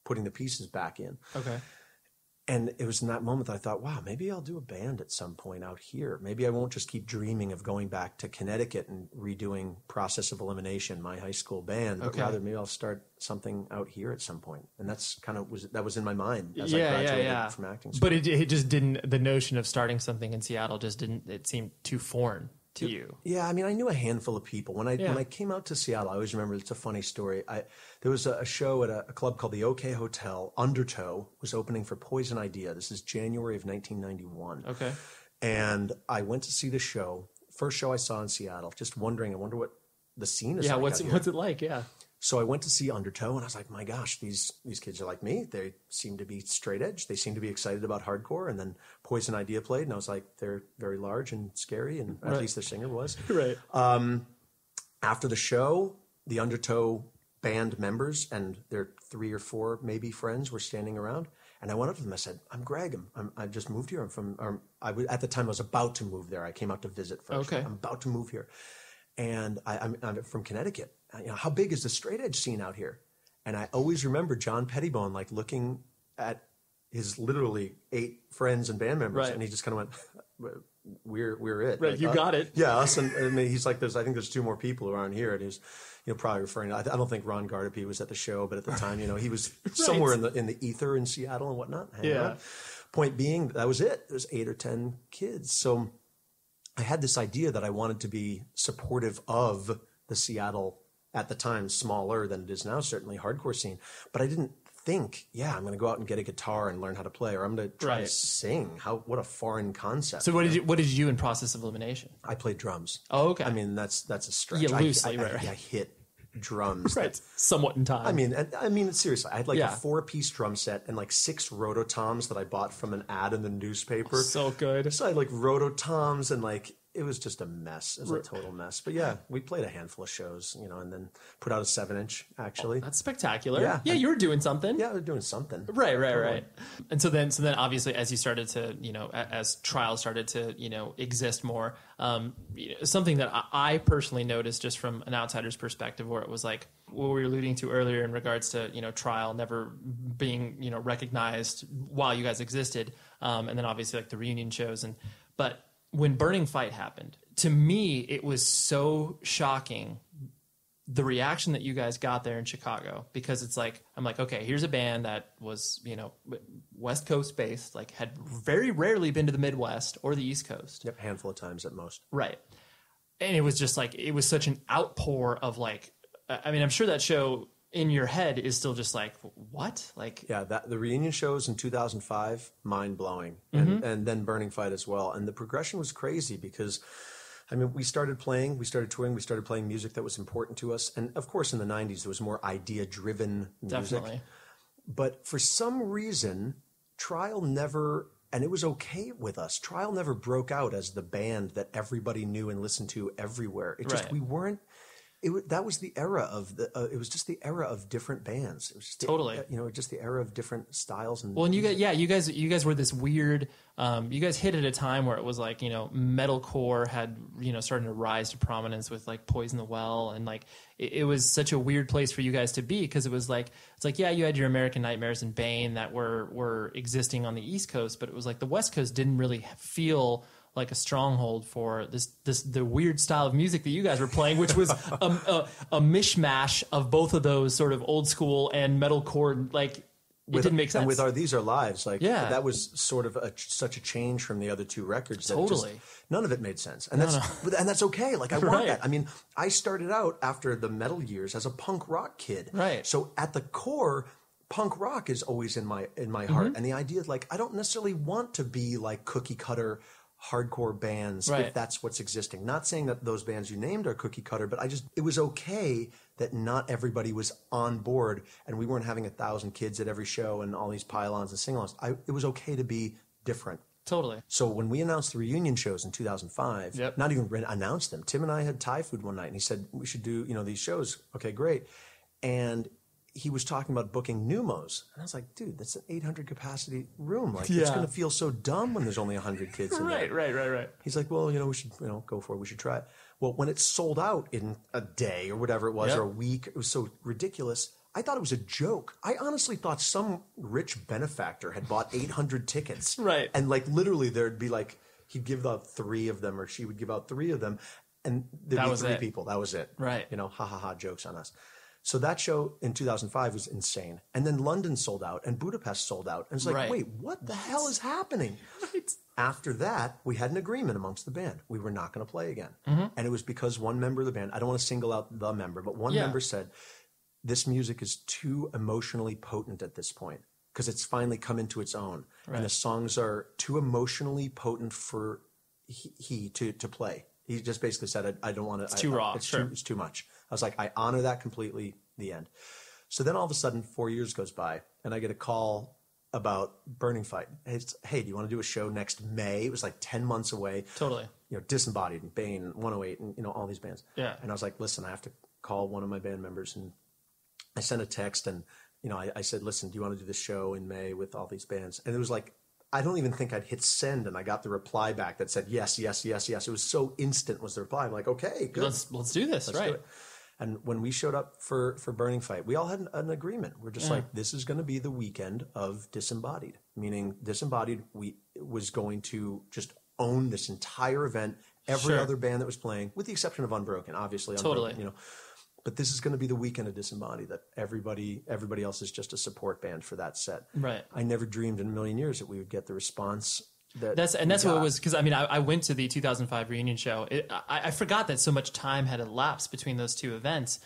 putting the pieces back in. Okay. And it was in that moment that I thought, wow, maybe I'll do a band at some point out here. Maybe I won't just keep dreaming of going back to Connecticut and redoing Process of Elimination, my high school band, but rather maybe I'll start something out here at some point. And that's kind of that was in my mind as I graduated from acting school. But it just didn't, the notion of starting something in Seattle just didn't, it seemed too foreign to you. Yeah, I mean, I knew a handful of people. When I came out to Seattle, I always remember, it's a funny story. There was a show at a club called the OK Hotel. Undertow was opening for Poison Idea. This is January of 1991. Okay. And I went to see the show. First show I saw in Seattle, just wondering, I wonder what the scene is like. Yeah, what's it like? Yeah. So I went to see Undertow, and I was like, my gosh, these kids are like me. They seem to be straight edge. They seem to be excited about hardcore. And then Poison Idea played, and I was like, they're very large and scary, and at least the singer was. Right. After the show, the Undertow band members and their 3 or 4 maybe friends were standing around, and I went up to them. I said, "I'm Greg. I just moved here. I'm from. At the time, I was about to move there. I came out to visit first. Okay. I'm about to move here, and I'm from Connecticut. How big is the straight edge scene out here?" And I always remember John Pettibone like looking at his literally 8 friends and band members, and he just kind of went, "We're it. Right, like, you got it." Yeah, us. And he's like, I think there's 2 more people around here, and he's probably referring to, I don't think Ron Gardapi was at the show, but at the time, he was somewhere in the ether in Seattle and whatnot. Yeah. Point being, that was it. There was 8 or 10 kids. So I had this idea that I wanted to be supportive of the Seattle, at the time, smaller than it is now, certainly hardcore scene. But I didn't think, I'm going to go out and get a guitar and learn how to play, or I'm going to try to sing. What a foreign concept. So what did you do in Process of Elimination? I played drums. Oh, okay. I mean, that's a stretch. Yeah, loosely, I right. hit drums. Right. Somewhat in time. I mean, seriously, I had like a 4-piece drum set and like 6 rototoms that I bought from an ad in the newspaper. So good. So I had like rototoms and like, it was just a mess. It was a total mess. But yeah, we played a handful of shows, and then put out a 7-inch actually. That's spectacular. Yeah. You were doing something. Yeah, we were doing something. Right. And so then obviously as you started to, as trials started to, exist more, something that I personally noticed just from an outsider's perspective, where it was like what we were alluding to earlier in regards to, trial never being, recognized while you guys existed. And then obviously like the reunion shows but when Burning Fight happened, to me, it was so shocking, the reaction that you guys got there in Chicago, because it's like, I'm like, okay, here's a band that was, West Coast based, like had very rarely been to the Midwest or the East Coast. Yep, handful of times at most. Right. And it was just like, it was such an outpour of like, I mean, I'm sure that show in your head is still just like, what? Like, yeah, the reunion shows in 2005, mind blowing, and then Burning Fight as well. And the progression was crazy because, I mean, we started touring, we started playing music that was important to us. And of course, in the 90s, there was more idea driven music. Definitely. But for some reason, Trial never, and it was okay with us, Trial never broke out as the band that everybody knew and listened to everywhere. It just, we weren't. That was the era of it was just the era of different bands. It was just totally, just the era of different styles. And well, and you guys were this weird. You guys hit at a time where it was like, metalcore had, starting to rise to prominence with like Poison the Well, and like it was such a weird place for you guys to be, because it was like, it's like, yeah, you had your American Nightmares and Bane that were existing on the East Coast, but it was like the West Coast didn't really feel like a stronghold for the weird style of music that you guys were playing, which was a mishmash of both of those sort of old school and metalcore. Like, it didn't make sense. And with These Are Lives, like, yeah, that was sort of such a change from the other 2 records. That totally. None of it made sense. And that's okay. Like, I want that. I mean, I started out after the metal years as a punk rock kid. Right. So at the core, punk rock is always in my heart. And the idea of like, I don't necessarily want to be like cookie cutter hardcore bands, if that's what's existing. Not saying that those bands you named are cookie cutter, but it was okay that not everybody was on board, and we weren't having 1,000 kids at every show and all these pylons and sing-alongs. It was okay to be different. Totally. So when we announced the reunion shows in 2005, not even announced them, Tim and I had Thai food one night, and he said, we should do, these shows. Okay, great. And he was talking about booking Numos. And I was like, dude, that's an 800 capacity room. Like, it's going to feel so dumb when there's only 100 kids in there. Right. He's like, well, we should, go for it. We should try it. Well, when it sold out in a day or whatever it was, or a week, it was so ridiculous. I thought it was a joke. I honestly thought some rich benefactor had bought 800 tickets. Right. And like, literally there'd be like, he'd give out 3 of them, or she would give out 3 of them. And there'd be 3 people. That was it. Right. Jokes on us. So that show in 2005 was insane. And then London sold out and Budapest sold out. And it's like, wait, what the hell is happening? Right. After that, we had an agreement amongst the band. We were not going to play again. And it was because one member of the band, I don't want to single out the member, but one member said, this music is too emotionally potent at this point, because it's finally come into its own. And the songs are too emotionally potent for he to play. He just basically said, I don't want to. It's too raw. It's too much. I was like, I honor that completely, the end. So then all of a sudden, 4 years goes by, and I get a call about Burning Fight. It's, hey, do you want to do a show next May? It was like 10 months away. Totally. Disembodied and Bane and 108 and, all these bands. Yeah. And I was like, listen, I have to call one of my band members. And I sent a text, and, I said, listen, do you want to do this show in May with all these bands? And it was like, I don't even think I'd hit send, and I got the reply back that said yes, yes, yes, yes. It was so instant was the reply. I'm like, okay, good. Let's do this, Let's right? do it. And when we showed up for Burning Fight, we all had an agreement. We're just like, this is going to be the weekend of Disembodied, meaning Disembodied was going to just own this entire event. Every other band that was playing, with the exception of Unbroken, obviously. Totally. Unbroken, but this is going to be the weekend of Disembodied, that everybody else is just a support band for that set. Right. I never dreamed in a million years that we would get the response That's what it was, because I mean I went to the 2005 reunion show. I forgot that so much time had elapsed between those two events,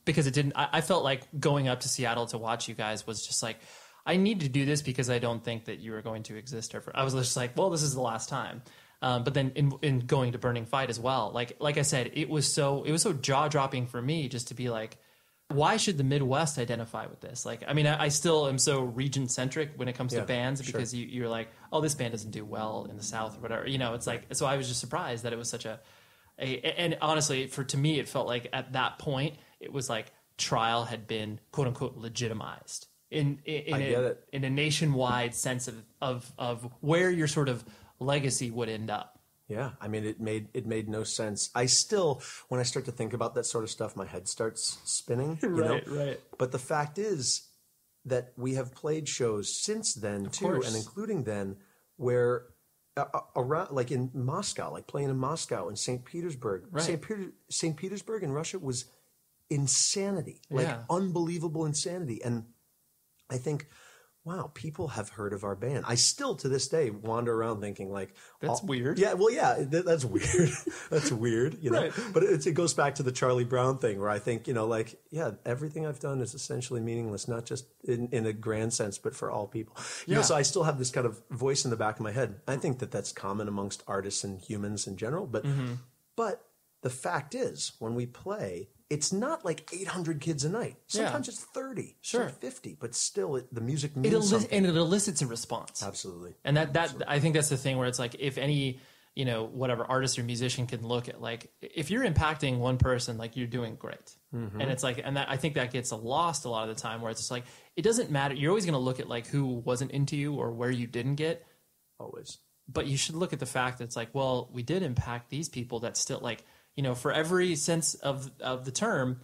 because it didn't. I felt like going up to Seattle to watch you guys was just like, I need to do this because I don't think that you were going to exist ever. I was just like, well, this is the last time. But then in going to Burning Fight as well, like I said, it was so jaw dropping for me just to be like, why should the Midwest identify with this? Like, I mean, I still am so region centric when it comes to bands, because you're like, oh, this band doesn't do well in the South or whatever. You know, it's like, so I was just surprised that it was such and honestly, to me, it felt like at that point, it was like Trial had been quote unquote legitimized in a nationwide sense of where your sort of legacy would end up. Yeah, I mean, it made no sense. I still, when I start to think about that sort of stuff, my head starts spinning. Right. But the fact is that we have played shows since then too, and including then, where around, like in Moscow, like playing in Moscow and St. Petersburg. Right. St. Petersburg in Russia was insanity, like unbelievable insanity, and I think, wow, people have heard of our band. I still, to this day, wander around thinking like... That's weird. Yeah, well, yeah, that's weird. That's weird, you know? Right. But it goes back to the Charlie Brown thing where I think, you know, like, yeah, everything I've done is essentially meaningless, not just in a grand sense, but for all people. You know, so I still have this kind of voice in the back of my head. I think that that's common amongst artists and humans in general. But the fact is, when we play... It's not like 800 kids a night. Sometimes it's 30, 50, but still the music means something. And it elicits a response. Absolutely. And that I think that's the thing where it's like, if any, you know, whatever artist or musician can look at, like, if you're impacting one person, like, you're doing great. Mm-hmm. And it's like, and that, I think that gets lost a lot of the time, where it's just like, it doesn't matter. You're always going to look at like who wasn't into you or where you didn't get. Always. But you should look at the fact that it's like, well, we did impact these people that still, like, you know, for every sense of the term,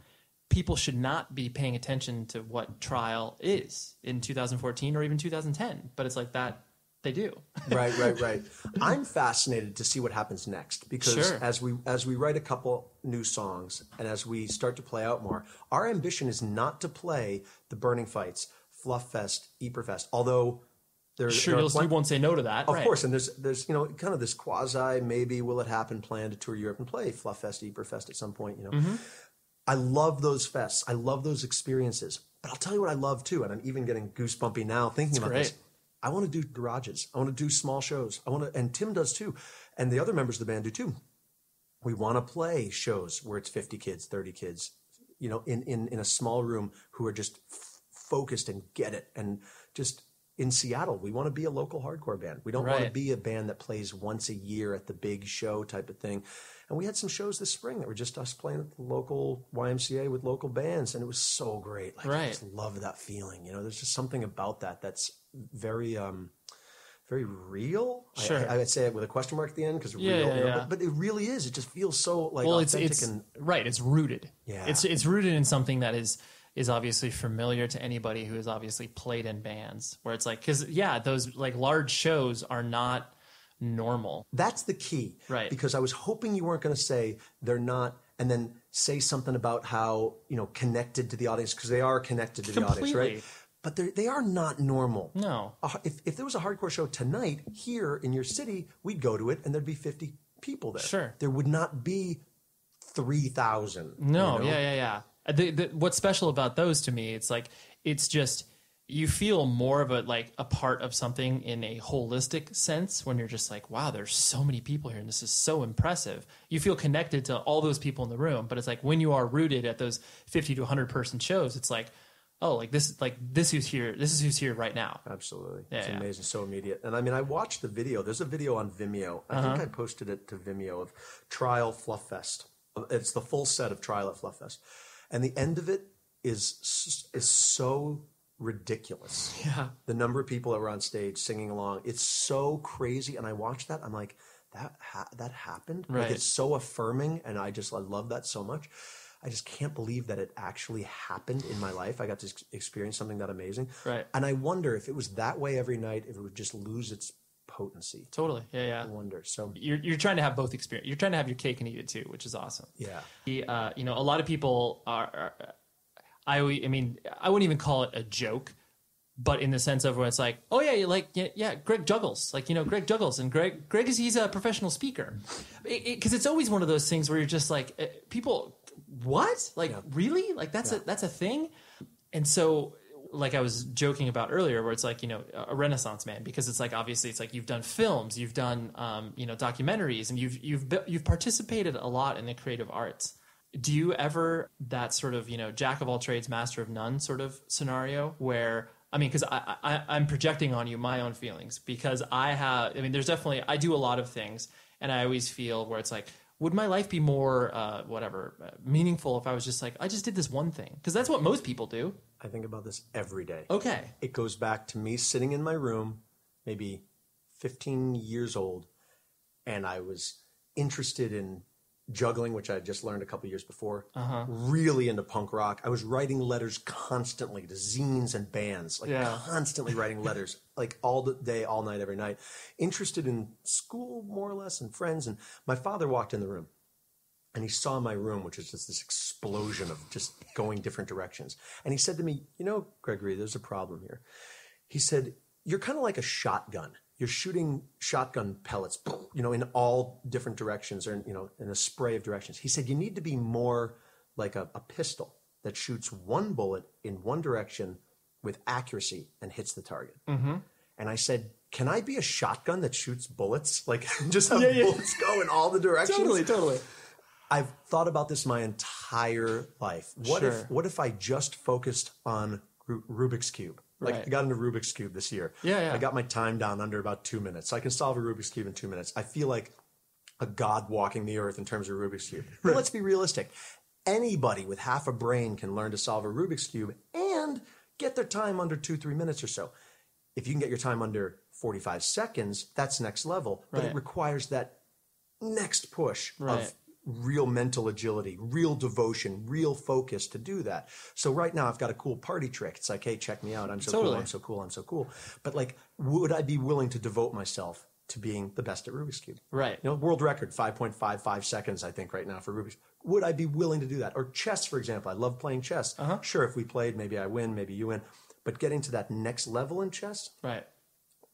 people should not be paying attention to what Trial is in 2014 or even 2010. But it's like that they do. Right. I'm fascinated to see what happens next, because as we write a couple new songs and as we start to play out more, our ambition is not to play the Burning Fights, Fluff Fest, Eperfest, although... you won't say no to that. Of course, and there's you know, kind of this quasi, maybe will it happen, plan to tour Europe and play Fluff Fest, Eperfest at some point, you know. Mm-hmm. I love those fests. I love those experiences. But I'll tell you what I love too, and I'm even getting goosebumpy now thinking about this. I want to do garages. I want to do small shows. And Tim does too, and the other members of the band do too. We want to play shows where it's 50 kids, 30 kids, you know, in a small room, who are just focused and get it, and just... In Seattle, we want to be a local hardcore band. We don't want to be a band that plays once a year at the big show type of thing. And we had some shows this spring that were just us playing at the local YMCA with local bands, and it was so great. Like, I just love that feeling. You know, there's just something about that that's very, very real. Sure. I would say it with a question mark at the end, because real. You know, but it really is. It just feels so like authentic. It's rooted. Yeah. It's rooted in something that is obviously familiar to anybody who has obviously played in bands, where it's like, because those like large shows are not normal. That's the key, right? Because I was hoping you weren't going to say they're not, and then say something about how, you know, connected to the audience, because they are connected to the audience, right? But they are not normal. No. If there was a hardcore show tonight here in your city, we'd go to it and there'd be 50 people there. Sure. There would not be 3,000. No. You know? Yeah. What's special about those to me, it's just, you feel more of a part of something in a holistic sense when you're just like, wow, there's so many people here and this is so impressive. You feel connected to all those people in the room, but it's like when you are rooted at those 50 to 100 person shows, it's like, oh, this is who's here right now. Absolutely. It's amazing. So immediate. And I mean, I watched the video. There's a video on Vimeo. I think I posted it to Vimeo of Trial Fluff Fest. It's the full set of Trial at Fluff Fest. And the end of it is so ridiculous. Yeah. The number of people that were on stage singing along, it's so crazy. And I watched that. I'm like, that happened. Right. Like, it's so affirming. And I love that so much. I just can't believe that it actually happened in my life. I got to experience something that amazing. Right. And I wonder if it was that way every night, if it would just lose its potency. Totally. Yeah. I wonder. So you're trying to have both experience. You're trying to have your cake and eat it too, which is awesome. Yeah. You know, a lot of people are I mean, I wouldn't even call it a joke, but in the sense of where it's like, oh yeah, Greg juggles, Greg juggles, and Greg he's a professional speaker, because it's always one of those things where you're just like, people, what, really, that's a thing. And so, like I was joking about earlier, where it's like, a Renaissance man, because it's like, obviously it's like you've done films, you've done documentaries, and you've participated a lot in the creative arts. Do you ever, that sort of, jack of all trades, master of none sort of scenario where, because I'm projecting on you my own feelings, because there's definitely, I do a lot of things, and I always feel where it's like, would my life be more, meaningful if I was just like, I just did this one thing? Because that's what most people do. I think about this every day. Okay. It goes back to me sitting in my room, maybe 15 years old, and I was interested in juggling, which I had just learned a couple years before, really into punk rock. I was writing letters constantly to zines and bands, constantly writing letters, like all the day, all night, every night. Interested in school, more or less, and friends. And my father walked in the room, and he saw my room, which is just this explosion of just going different directions. And he said to me, Gregory, there's a problem here. He said, you're kind of like a shotgun. You're shooting shotgun pellets, in all different directions, or, in a spray of directions. He said, you need to be more like a pistol that shoots one bullet in one direction with accuracy and hits the target. Mm-hmm. And I said, can I be a shotgun that shoots bullets? Like, just have bullets go in all the directions? Totally. I've thought about this my entire life. What if I just focused on Rubik's Cube? Like, I got into Rubik's Cube this year. Yeah. I got my time down under about 2 minutes. So I can solve a Rubik's Cube in 2 minutes. I feel like a god walking the earth in terms of Rubik's Cube. But let's be realistic. Anybody with half a brain can learn to solve a Rubik's Cube and get their time under 2-3 minutes or so. If you can get your time under 45 seconds, that's next level. But it requires that next push of real mental agility, real devotion, real focus to do that. So right now I've got a cool party trick. It's like, hey, check me out. I'm so cool. I'm so cool. I'm so cool. But like, would I be willing to devote myself to being the best at Rubik's Cube? Right. World record, 5.55 seconds, I think right now for Rubik's. Would I be willing to do that? Or chess, for example. I love playing chess. Sure, if we played, maybe I win, maybe you win. But getting to that next level in chess. Right.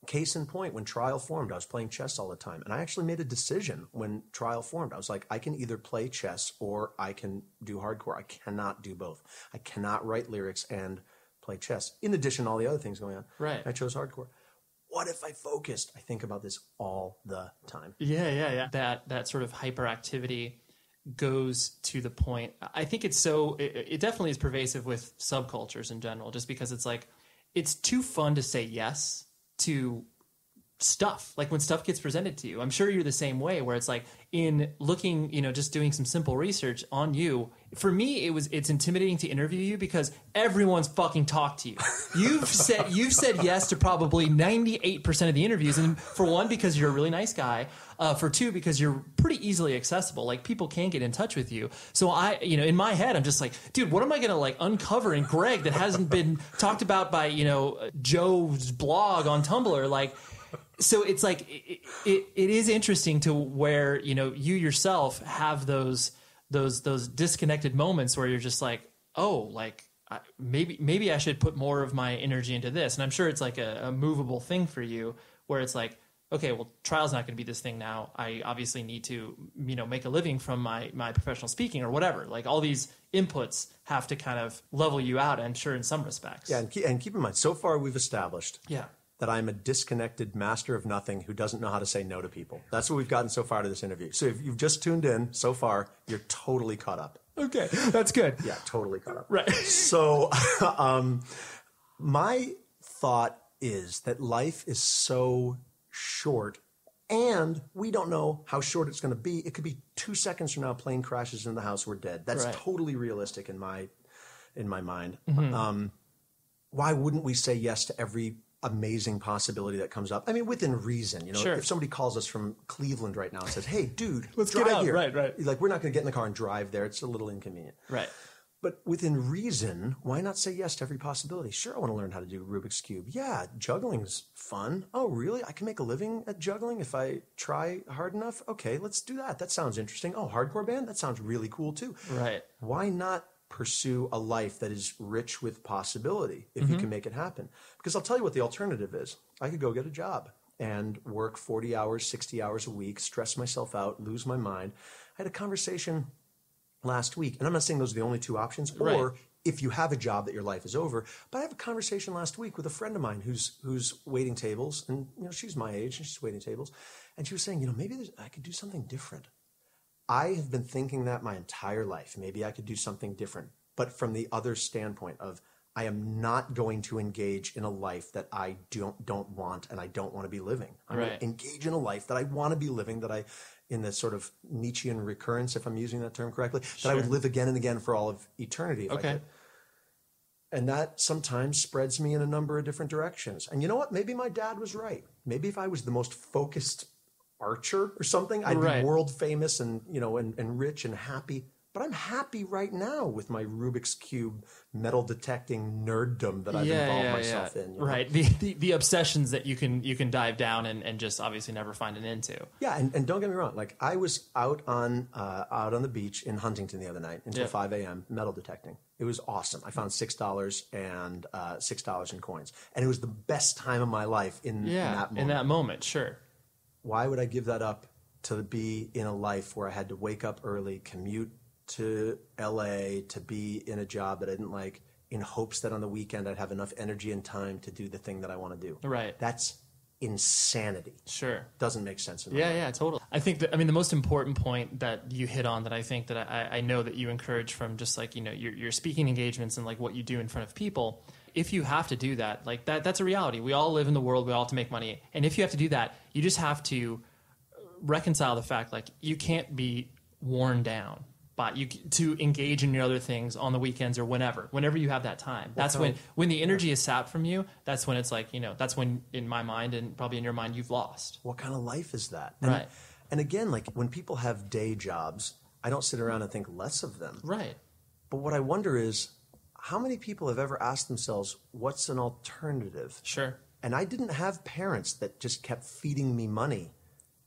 Case in point, when Trial formed, I was playing chess all the time. And I actually made a decision when Trial formed. I was like, I can either play chess or I can do hardcore. I cannot do both. I cannot write lyrics and play chess. In addition to all the other things going on. Right. I chose hardcore. What if I focused? I think about this all the time. Yeah. That sort of hyperactivity goes to the point. I think it definitely is pervasive with subcultures in general, just because it's like, it's too fun to say yes to stuff. Like when stuff gets presented to you, I'm sure you're the same way, where it's like, in looking, just doing some simple research on you, for me, it's intimidating to interview you because everyone's fucking talked to you. You've said yes to probably 98% of the interviews. And for one, because you're a really nice guy. For two, because you're pretty easily accessible. Like, people can get in touch with you. So in my head, I'm just like, dude, what am I going to like uncover in Greg that hasn't been talked about by, Joe's blog on Tumblr? Like, so it's like, it is interesting to where, you yourself have those disconnected moments where you're just like, oh, like, maybe I should put more of my energy into this. And I'm sure it's like a movable thing for you, where it's like, okay, well, Trial's not going to be this thing now. I obviously need to, make a living from my professional speaking or whatever. Like, all these inputs have to kind of level you out, I'm sure, in some respects. Yeah, and keep in mind, so far we've established that I'm a disconnected master of nothing who doesn't know how to say no to people. That's what we've gotten so far to this interview. So if you've just tuned in so far, you're totally caught up. Okay, that's good. Yeah, totally caught up. Right. So my thought is that life is so short, and we don't know how short it's going to be. It could be 2 seconds from now, plane crashes in the house, we're dead. That's totally realistic in my mind. Mm-hmm. Why wouldn't we say yes to every amazing possibility that comes up? I mean, within reason. Sure. If somebody calls us from Cleveland right now and says, "Hey, dude, let's drive get out." Here. Right. Like, we're not going to get in the car and drive there. It's a little inconvenient. Right. But within reason, why not say yes to every possibility? Sure, I want to learn how to do Rubik's Cube. Yeah, juggling's fun. Oh, really? I can make a living at juggling if I try hard enough? Okay, let's do that. That sounds interesting. Oh, hardcore band? That sounds really cool too. Right. Why not pursue a life that is rich with possibility if you can make it happen. Because I'll tell you what the alternative is. I could go get a job and work 40 hours, 60 hours a week, stress myself out, lose my mind. I had a conversation last week, and I'm not saying those are the only two options, or if you have a job that your life is over, but I have a conversation last week with a friend of mine who's waiting tables, and she's my age and she's waiting tables, and she was saying, maybe I could do something different. I have been thinking that my entire life. Maybe I could do something different, but from the other standpoint of I am not going to engage in a life that I don't want and I don't want to be living. I'm going to engage in a life that I want to be living, that I, in this sort of Nietzschean recurrence, if I'm using that term correctly, that I would live again and again for all of eternity if I could. And that sometimes spreads me in a number of different directions. And you know what? Maybe my dad was right. Maybe if I was the most focused archer or something, I'd be world famous and, and rich and happy. But I'm happy right now with my Rubik's Cube metal detecting nerddom that I've involved myself in. Right. The obsessions that you can dive down and just obviously never find an end to. Yeah, and don't get me wrong. Like I was out on the beach in Huntington the other night until 5 a.m. metal detecting. It was awesome. I found $6 and $6 in coins, and it was the best time of my life in that moment. In that moment, sure. Why would I give that up to be in a life where I had to wake up early, commute to LA, to be in a job that I didn't like, in hopes that on the weekend I'd have enough energy and time to do the thing that I want to do? Right. That's insanity. Sure. Doesn't make sense in my mind. Yeah, totally. I think that, the most important point that you hit on that I think that I know that you encourage from just like, your speaking engagements and like what you do in front of people, if you have to do that, like that's a reality. We all live in the world. We all have to make money. And if you have to do that, you just have to reconcile the fact, like you can't be worn down but to engage in your other things on the weekends or whenever you have that time. That's when the energy is sapped from you. That's when it's like, that's when in my mind and probably in your mind, you've lost. What kind of life is that? Right. And again, like when people have day jobs, I don't sit around and think less of them. Right. But what I wonder is how many people have ever asked themselves, what's an alternative? Sure. And I didn't have parents that just kept feeding me money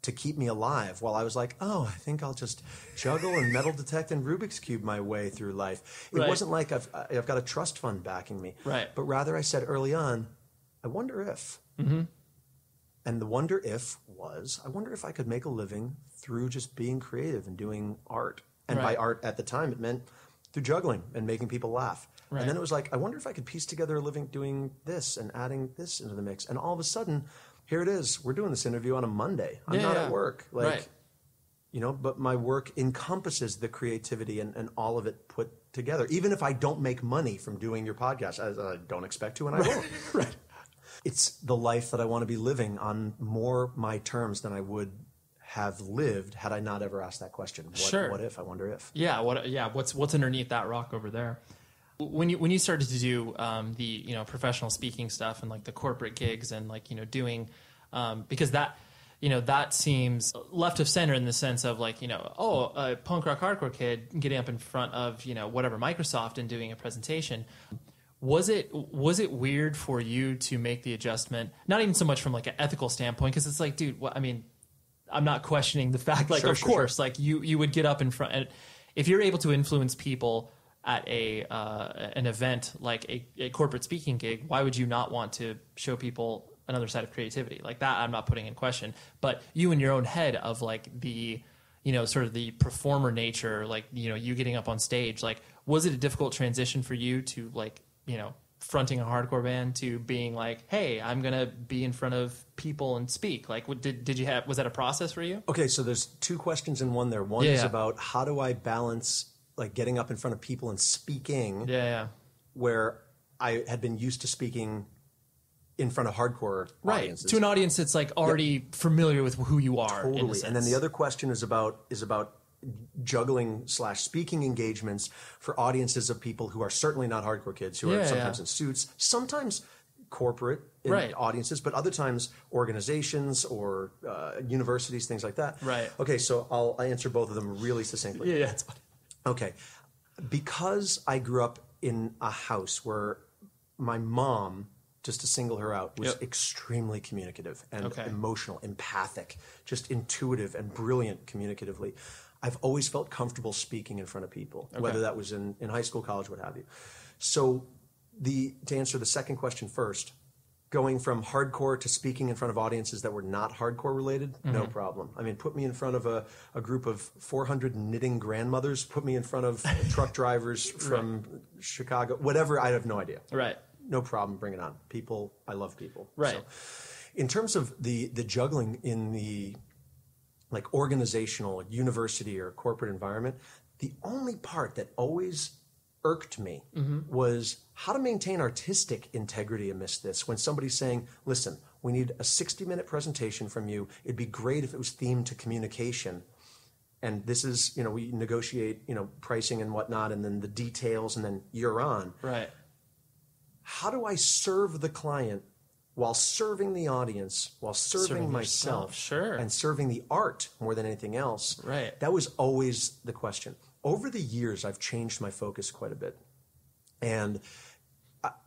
to keep me alive while I was like, I think I'll just juggle and metal detect and Rubik's Cube my way through life. It wasn't like I've got a trust fund backing me. Right. But rather I said early on, I wonder if. Mm-hmm. And the wonder if was, I wonder if I could make a living through just being creative and doing art. And by art at the time, it meant through juggling and making people laugh. Right. And then it was like, I wonder if I could piece together a living doing this and adding this into the mix. And all of a sudden, here it is. We're doing this interview on a Monday. I'm not at work. But my work encompasses the creativity and all of it put together. Even if I don't make money from doing your podcast, as I don't expect to, and I won't. Right. It's the life that I want to be living on more my terms than I would have lived had I not ever asked that question. What if? I wonder if. Yeah. What's underneath that rock over there? When you started to do the professional speaking stuff and like the corporate gigs and like doing because that that seems left of center in the sense of like a punk rock hardcore kid getting up in front of whatever Microsoft and doing a presentation. Was it weird for you to make the adjustment? Not even so much from like an ethical standpoint, because it's like, dude, I'm not questioning the fact. Like, of course, like you would get up in front, and if you're able to influence people at an event like a corporate speaking gig, why would you not want to show people another side of creativity? Like that, I'm not putting in question. But you in your own head of like the, sort of the performer nature, like, you getting up on stage, like, was it a difficult transition for you to like, fronting a hardcore band to being like, hey, I'm going to be in front of people and speak? Like, was that a process for you? Okay, so there's two questions in one there. One is about how do I balance like getting up in front of people and speaking, where I had been used to speaking in front of hardcore audiences. To an audience that's like already familiar with who you are. Totally. And then the other question is about juggling / speaking engagements for audiences of people who are certainly not hardcore kids, who are sometimes in suits, sometimes corporate audiences, but other times organizations or universities, things like that. Right. Okay, so I'll answer both of them really succinctly. Yeah, it's fine. Okay. Because I grew up in a house where my mom just to single her out, was extremely communicative and emotional, empathic, just intuitive and brilliant communicatively. I've always felt comfortable speaking in front of people, whether that was in high school, college, what have you. So to answer the second question first, going from hardcore to speaking in front of audiences that were not hardcore related, no problem. I mean, put me in front of a group of 400 knitting grandmothers, put me in front of truck drivers from Chicago, whatever, I have no idea. Right. No problem, bring it on. People, I love people. Right. So, in terms of the juggling in the like organizational, university or corporate environment, the only part that always irked me was how to maintain artistic integrity amidst this. When somebody's saying, listen, we need a 60-minute presentation from you. It'd be great if it was themed to communication. And this is, we negotiate, pricing and whatnot, and then the details, and then you're on. Right. How do I serve the client while serving the audience, while serving myself, and serving the art more than anything else? Right. That was always the question. Over the years, I've changed my focus quite a bit. And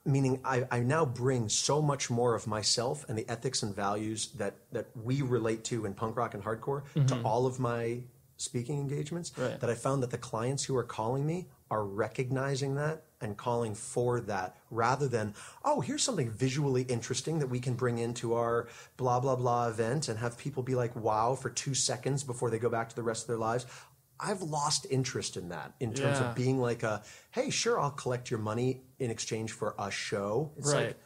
meaning I now bring so much more of myself and the ethics and values that we relate to in punk rock and hardcore to all of my speaking engagements, that I found that the clients who are calling me are recognizing that and calling for that, rather than, oh, here's something visually interesting that we can bring into our blah, blah, blah event and have people be like, wow, for 2 seconds before they go back to the rest of their lives. I've lost interest in that in terms of being like hey, sure, I'll collect your money in exchange for a show. It's like,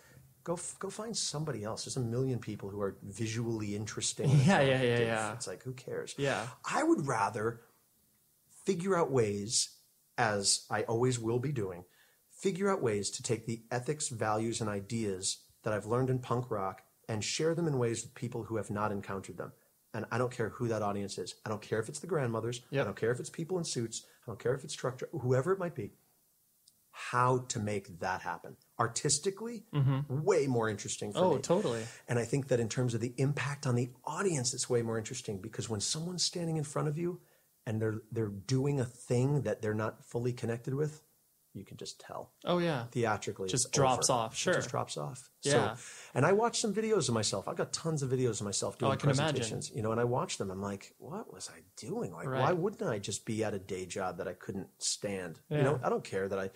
go find somebody else. There's a million people who are visually interesting. Yeah. It's like, who cares? Yeah. I would rather figure out ways, as I always will be doing, figure out ways to take the ethics, values, and ideas that I've learned in punk rock and share them in ways with people who have not encountered them. And I don't care who that audience is. I don't care if it's the grandmothers. I don't care if it's people in suits. I don't care if it's whoever it might be. How to make that happen. Artistically, way more interesting for me. Oh, totally. And I think that in terms of the impact on the audience, it's way more interesting, because when someone's standing in front of you and they're doing a thing that they're not fully connected with, you can just tell. Oh, yeah. Theatrically, just drops off. Sure. It just drops off. Yeah. So, and I watched some videos of myself. I've got tons of videos of myself doing presentations. And I watch them. I'm like, what was I doing? Like, why wouldn't I just be at a day job that I couldn't stand? Yeah. I don't care that I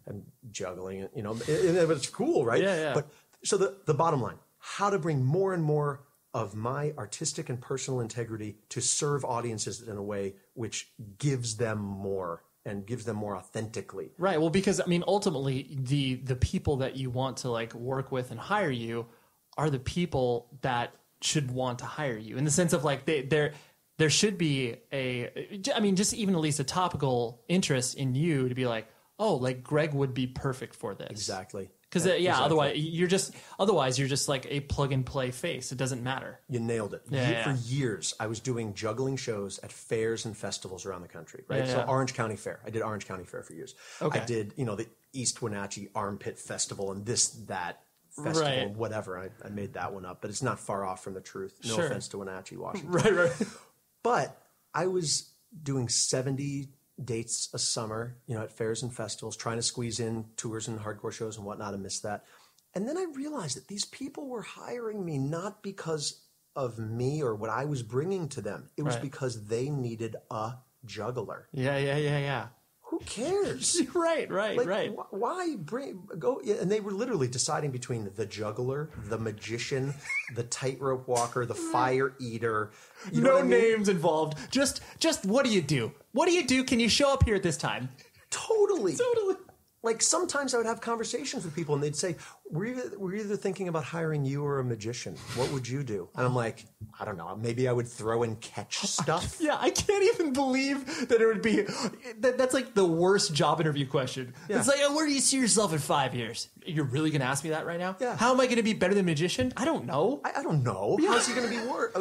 am juggling it. But it's cool, right? Yeah. But so the bottom line: how to bring more and more of my artistic and personal integrity to serve audiences in a way which gives them more. And gives them more authentically. Right. Well, because ultimately the people that you want to like work with and hire you are the people that should want to hire you, in the sense of like there should be just even at least a topical interest in you to be like, oh, like Greg would be perfect for this. Exactly. Because otherwise you're just like a plug and play face. It doesn't matter. You nailed it. For years, I was doing juggling shows at fairs and festivals around the country. Right. So Orange County Fair. I did Orange County Fair for years. Okay. I did the East Wenatchee Armpit Festival and that festival, whatever. I made that one up, but it's not far off from the truth. No offense to Wenatchee, Washington. Right. But I was doing 70 dates a summer, at fairs and festivals, trying to squeeze in tours and hardcore shows and whatnot, and missed that. And then I realized that these people were hiring me not because of me or what I was bringing to them. It was because they needed a juggler. Yeah. Who cares? Right. Why go? And they were literally deciding between the juggler, the magician, the tightrope walker, the fire eater. No names involved. Just what do you do? What do you do? Can you show up here at this time? Totally. Like sometimes I would have conversations with people and they'd say, we're either thinking about hiring you or a magician. What would you do? And I'm like, I don't know. Maybe I would throw and catch stuff. Yeah, I can't even believe that it would be, that's like the worst job interview question. Yeah. It's like, where do you see yourself in 5 years? You're really going to ask me that right now? Yeah. How am I going to be better than a magician? I don't know. I don't know. Yeah. How's he going to be worse?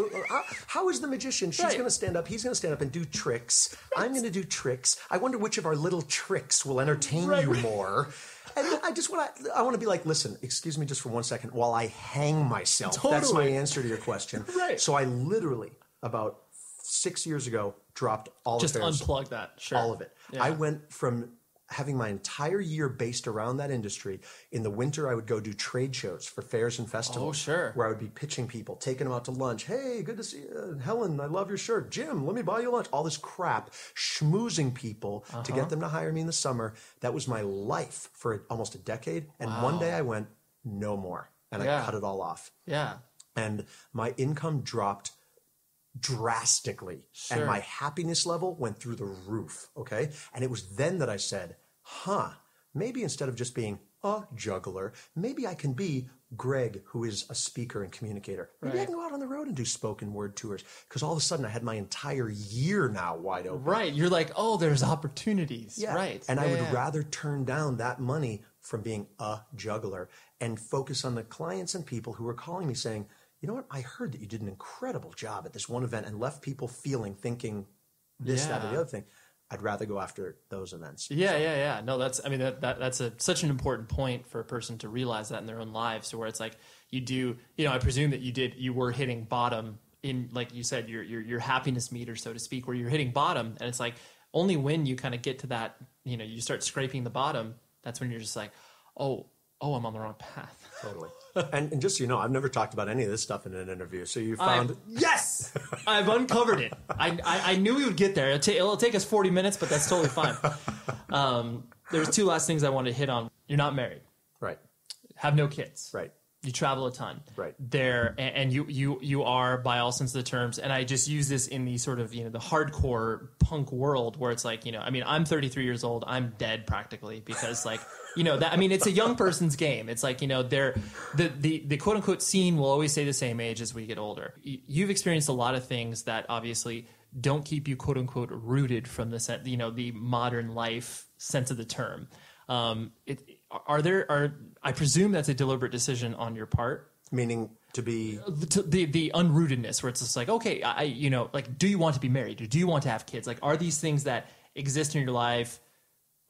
How is the magician? She's going to stand up. He's going to stand up and do tricks. I'm going to do tricks. I wonder which of our little tricks will entertain you more. And I want to be like, listen, excuse me just for 1 second while I hang myself. Totally. That's my answer to your question. Right. So I literally, about 6 years ago, dropped all just affairs. Just unplug that. Sure. All of it. Yeah. I went from having my entire year based around that industry. In the winter, I would go do trade shows for fairs and festivals. Oh, sure. Where I would be pitching people, taking them out to lunch. Hey, good to see you. Helen, I love your shirt. Jim, let me buy you lunch. All this crap, schmoozing people to get them to hire me in the summer. That was my life for almost a decade. And one day I went, no more. And I cut it all off. Yeah. And my income dropped drastically. And my happiness level went through the roof. Okay. And it was then that I said, maybe instead of just being a juggler, maybe I can be Greg, who is a speaker and communicator. Maybe I can go out on the road and do spoken word tours. Because all of a sudden I had my entire year now wide open. Right. You're like, oh, there's opportunities. Yeah. Right. And I would rather turn down that money from being a juggler and focus on the clients and people who were calling me saying, you know what, I heard that you did an incredible job at this one event and left people thinking this, that, or the other thing. I'd rather go after those events. Yeah. No, that's such an important point for a person to realize that in their own lives. So where it's like I presume that you were hitting bottom in, like you said, your happiness meter, so to speak, where you're hitting bottom. And it's like only when you kind of get to that, you start scraping the bottom, that's when you're just like, oh, I'm on the wrong path. Totally. And just so you know, I've never talked about any of this stuff in an interview. So you found... Yes! I've uncovered it. I knew we would get there. It'll take us 40 minutes, but that's totally fine. There's two last things I wanted to hit on. You're not married. Right. Have no kids. Right. You travel a ton. Right. And you are, by all sense of the terms, and I just use this in the sort of, the hardcore punk world where it's like, I'm 33 years old. I'm dead practically because like, it's a young person's game. It's like, the quote unquote scene will always stay the same age as we get older. You've experienced a lot of things that obviously don't keep you quote unquote rooted from the modern life sense of the term. I presume that's a deliberate decision on your part. Meaning to be the unrootedness, where it's just like, okay, do you want to be married? Or do you want to have kids? Like, are these things that exist in your life,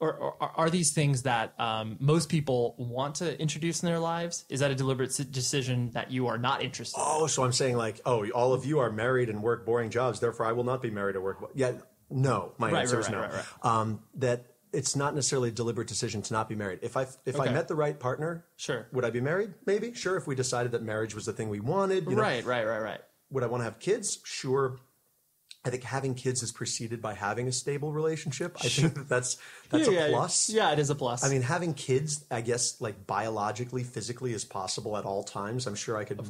or are these things that most people want to introduce in their lives? Is that a deliberate decision that you are not interested in? Oh, so I'm saying like, all of you are married and work boring jobs, therefore I will not be married or work. Yeah, no. My answer is no. Right. That it's not necessarily a deliberate decision to not be married. If I met the right partner, sure. Would I be married? Maybe. Sure. If we decided that marriage was the thing we wanted. Right. Would I want to have kids? Sure. I think having kids is preceded by having a stable relationship. I think that's a plus. Yeah, it is a plus. I mean, having kids, I guess, like biologically, physically is possible at all times. I'm sure I could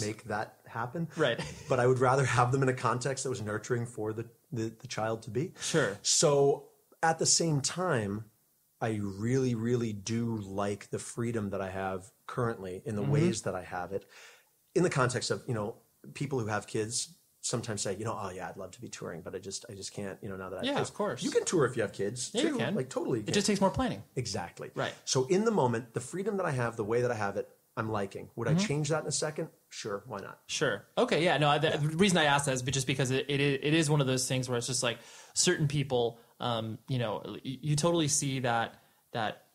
make that happen. Right. But I would rather have them in a context that was nurturing for the child to be. Sure. So at the same time, I really, really do like the freedom that I have currently in the ways that I have it. In the context of, people who have kids sometimes say, oh yeah, I'd love to be touring, but I just can't, now that I have kids. Of course. You can tour if you have kids too. You can. Like totally. It just takes more planning. Exactly. Right. So in the moment, the freedom that I have, the way that I have it, I'm liking. Would I change that in a second? Sure. Why not? Sure. Okay. Yeah. No, the reason I asked that is just because it is one of those things where it's just like certain people, you totally see that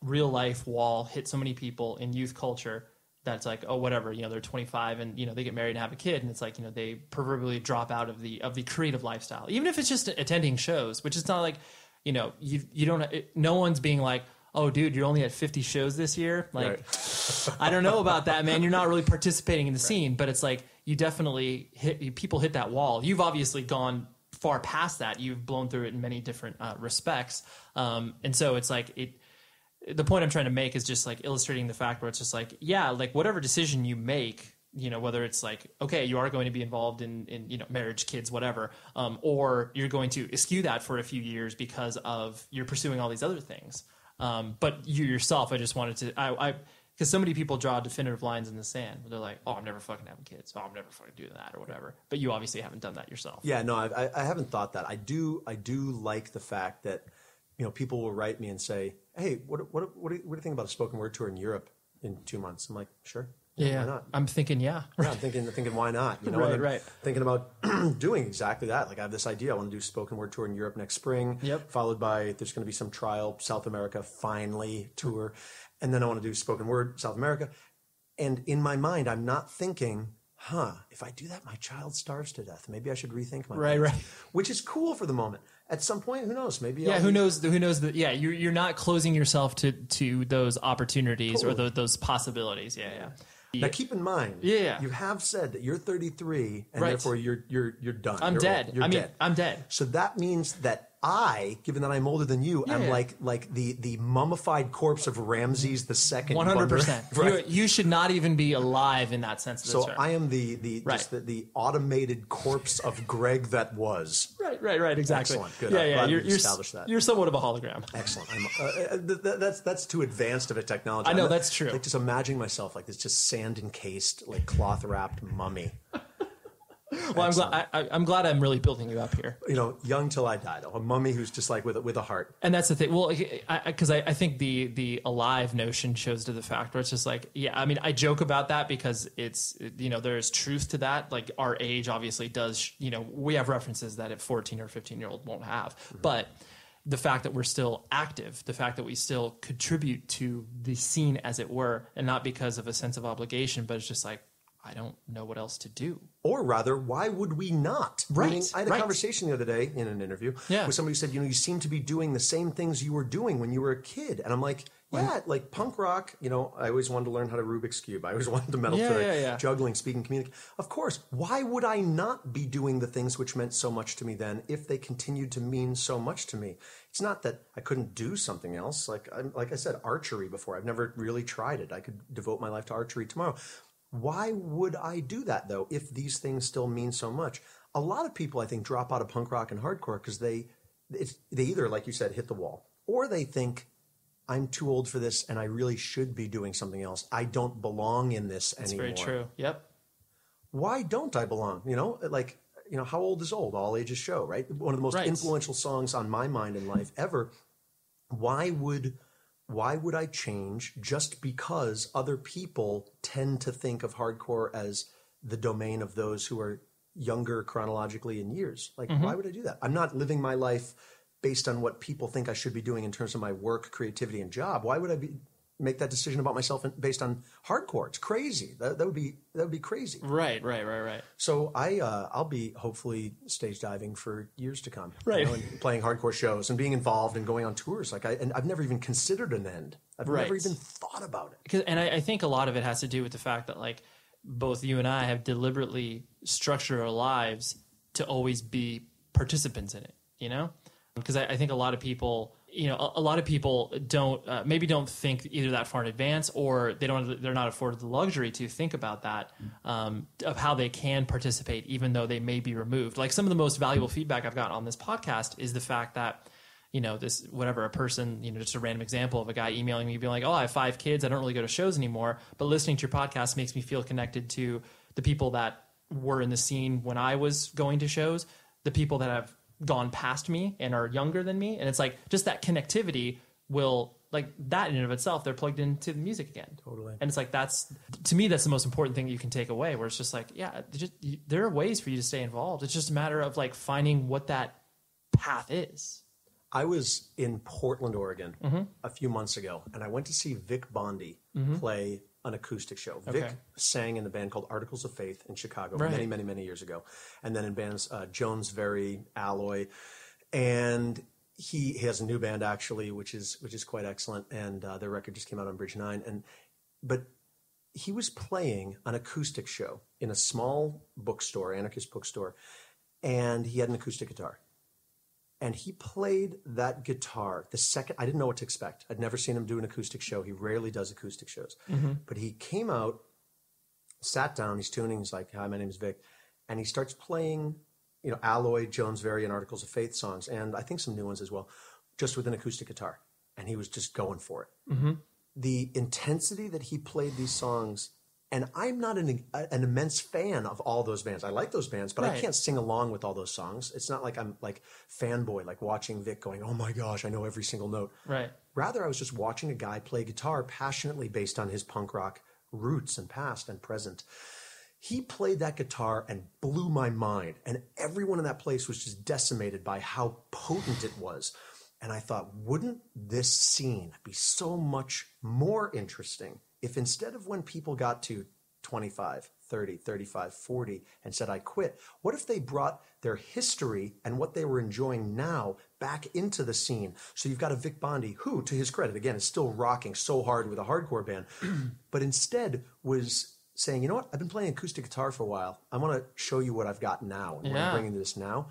real life wall hit so many people in youth culture that's like, oh, whatever, they're 25 and, they get married and have a kid. And it's like, they proverbially drop out of the creative lifestyle, even if it's just attending shows, which is not like, you don't, no one's being like, oh, dude, you're only at 50 shows this year. Like, right. I don't know about that, man. You're not really participating in the scene, but it's like, you definitely people hit that wall. You've obviously gone far past that. You've blown through it in many different respects. And so it's like, the point I'm trying to make is just like illustrating the fact where it's just like, yeah, like whatever decision you make, whether it's like, okay, you are going to be involved in marriage, kids, whatever, or you're going to eschew that for a few years because of you're pursuing all these other things. But you yourself, I just wanted to, because so many people draw definitive lines in the sand where they're like, oh, I'm never fucking having kids. Oh, I'm never fucking doing that or whatever. But you obviously haven't done that yourself. Yeah, no, I haven't thought that. I do like the fact that, people will write me and say, hey, what do you think about a spoken word tour in Europe in 2 months? I'm like, sure. Yeah, why not? I'm thinking, yeah. Yeah, I'm thinking, why not? Right. Thinking about doing exactly that. Like I have this idea. I want to do a spoken word tour in Europe next spring. Yep. Followed by there's going to be some trial South America finally tour, and then I want to do spoken word South America. And in my mind, I'm not thinking, if I do that, my child starves to death. Maybe I should rethink my Right, plans. right. Which is cool for the moment. At some point, who knows? Maybe Yeah, who knows that, yeah, you're not closing yourself to those opportunities Totally. or those possibilities. Yeah. Now keep in mind, Yeah. you have said that you're 33 and Right. therefore you're done. I'm You're dead. old. You're dead. I'm dead. So that means that I, given that I'm older than you, am Yeah. like the mummified corpse of Ramses II. 100%. Right. You should not even be alive in that sense of the So term. I am the Right. just the automated corpse of Greg that was. Right, exactly. Excellent. Good. Yeah, I'm yeah. glad You're we've established that. You're somewhat of a hologram. Excellent. That's too advanced of a technology. I know, that's true. Like just imagining myself like this just sand encased, like cloth wrapped mummy. Well, I'm glad I'm really building you up here. You know, young till I die, though. A mummy who's just like with a heart. And that's the thing. Well, because I think the alive notion shows to the fact where it's just like, yeah, I mean, I joke about that because it's, there's truth to that. Like our age obviously does, we have references that a 14 or 15-year-old won't have. Mm-hmm. But the fact that we're still active, the fact that we still contribute to the scene, as it were, and not because of a sense of obligation, but it's just like, I don't know what else to do. Or rather, why would we not? Right. Meaning, I had a conversation the other day in an interview with somebody who said, you seem to be doing the same things you were doing when you were a kid. And I'm like, yeah, like punk rock, I always wanted to learn how to Rubik's Cube. I always wanted to metal trick, juggling, speaking, communicating. Of course, why would I not be doing the things which meant so much to me then if they continued to mean so much to me? It's not that I couldn't do something else. Like I said, archery before. I've never really tried it. I could devote my life to archery tomorrow. Why would I do that, though, if these things still mean so much? A lot of people, I think, drop out of punk rock and hardcore because they either, like you said, hit the wall, or they think, I'm too old for this and I really should be doing something else. I don't belong in this anymore. That's very true. Yep. Why don't I belong? How old is old? All ages show, right? One of the most influential songs on my mind in life ever. Why would I change just because other people tend to think of hardcore as the domain of those who are younger chronologically in years? Like, why would I do that? I'm not living my life based on what people think I should be doing in terms of my work, creativity, and job. Why would I make that decision about myself based on hardcore? It's crazy. That would be crazy. Right. So I'll be hopefully stage diving for years to come. Right. And playing hardcore shows and being involved and going on tours. And I've never even considered an end. I've never even thought about it. And I think a lot of it has to do with the fact that like both you and I have deliberately structured our lives to always be participants in it, Because I think a lot of people, don't maybe don't think either that far in advance, or they're not afforded the luxury to think about that of how they can participate, even though they may be removed. Like some of the most valuable feedback I've gotten on this podcast is the fact that a person, just a random example of a guy emailing me being like, oh, I have 5 kids. I don't really go to shows anymore. But listening to your podcast makes me feel connected to the people that were in the scene when I was going to shows, the people that have gone past me and are younger than me. And it's like just that connectivity will, like that in and of itself, they're plugged into the music again. Totally. And it's like, to me, that's the most important thing you can take away, where it's just like, yeah, there are ways for you to stay involved. It's just a matter of like finding what that path is. I was in Portland, Oregon a few months ago, and I went to see Vic Bondi play an acoustic show. Okay. Vic sang in the band called Articles of Faith in Chicago many, many, many years ago. And then in bands Jones Very, Alloy. And he has a new band, actually, which is quite excellent. And their record just came out on Bridge 9. But he was playing an acoustic show in a small bookstore, anarchist bookstore, and he had an acoustic guitar. And he played that guitar the second. I didn't know what to expect. I'd never seen him do an acoustic show. He rarely does acoustic shows. But he came out, sat down, he's tuning. He's like, hi, my name is Vic. And he starts playing, Alloy, Jones Very, and Articles of Faith songs, and I think some new ones as well, just with an acoustic guitar. And he was just going for it. The intensity that he played these songs, and I'm not an immense fan of all those bands. I like those bands, but I can't sing along with all those songs. It's not like I'm like fanboy, like watching Vic going, oh my gosh, I know every single note. Right. Rather, I was just watching a guy play guitar passionately based on his punk rock roots and past and present. He played that guitar and blew my mind. And everyone in that place was just decimated by how potent it was. And I thought, wouldn't this scene be so much more interesting if instead of when people got to 25, 30, 35, 40 and said, I quit? What if they brought their history and what they were enjoying now back into the scene? So you've got a Vic Bondi who, to his credit, again, is still rocking so hard with a hardcore band, but instead was saying, you know what, I've been playing acoustic guitar for a while. I want to show you what I've got now and what I'm bringing to this now.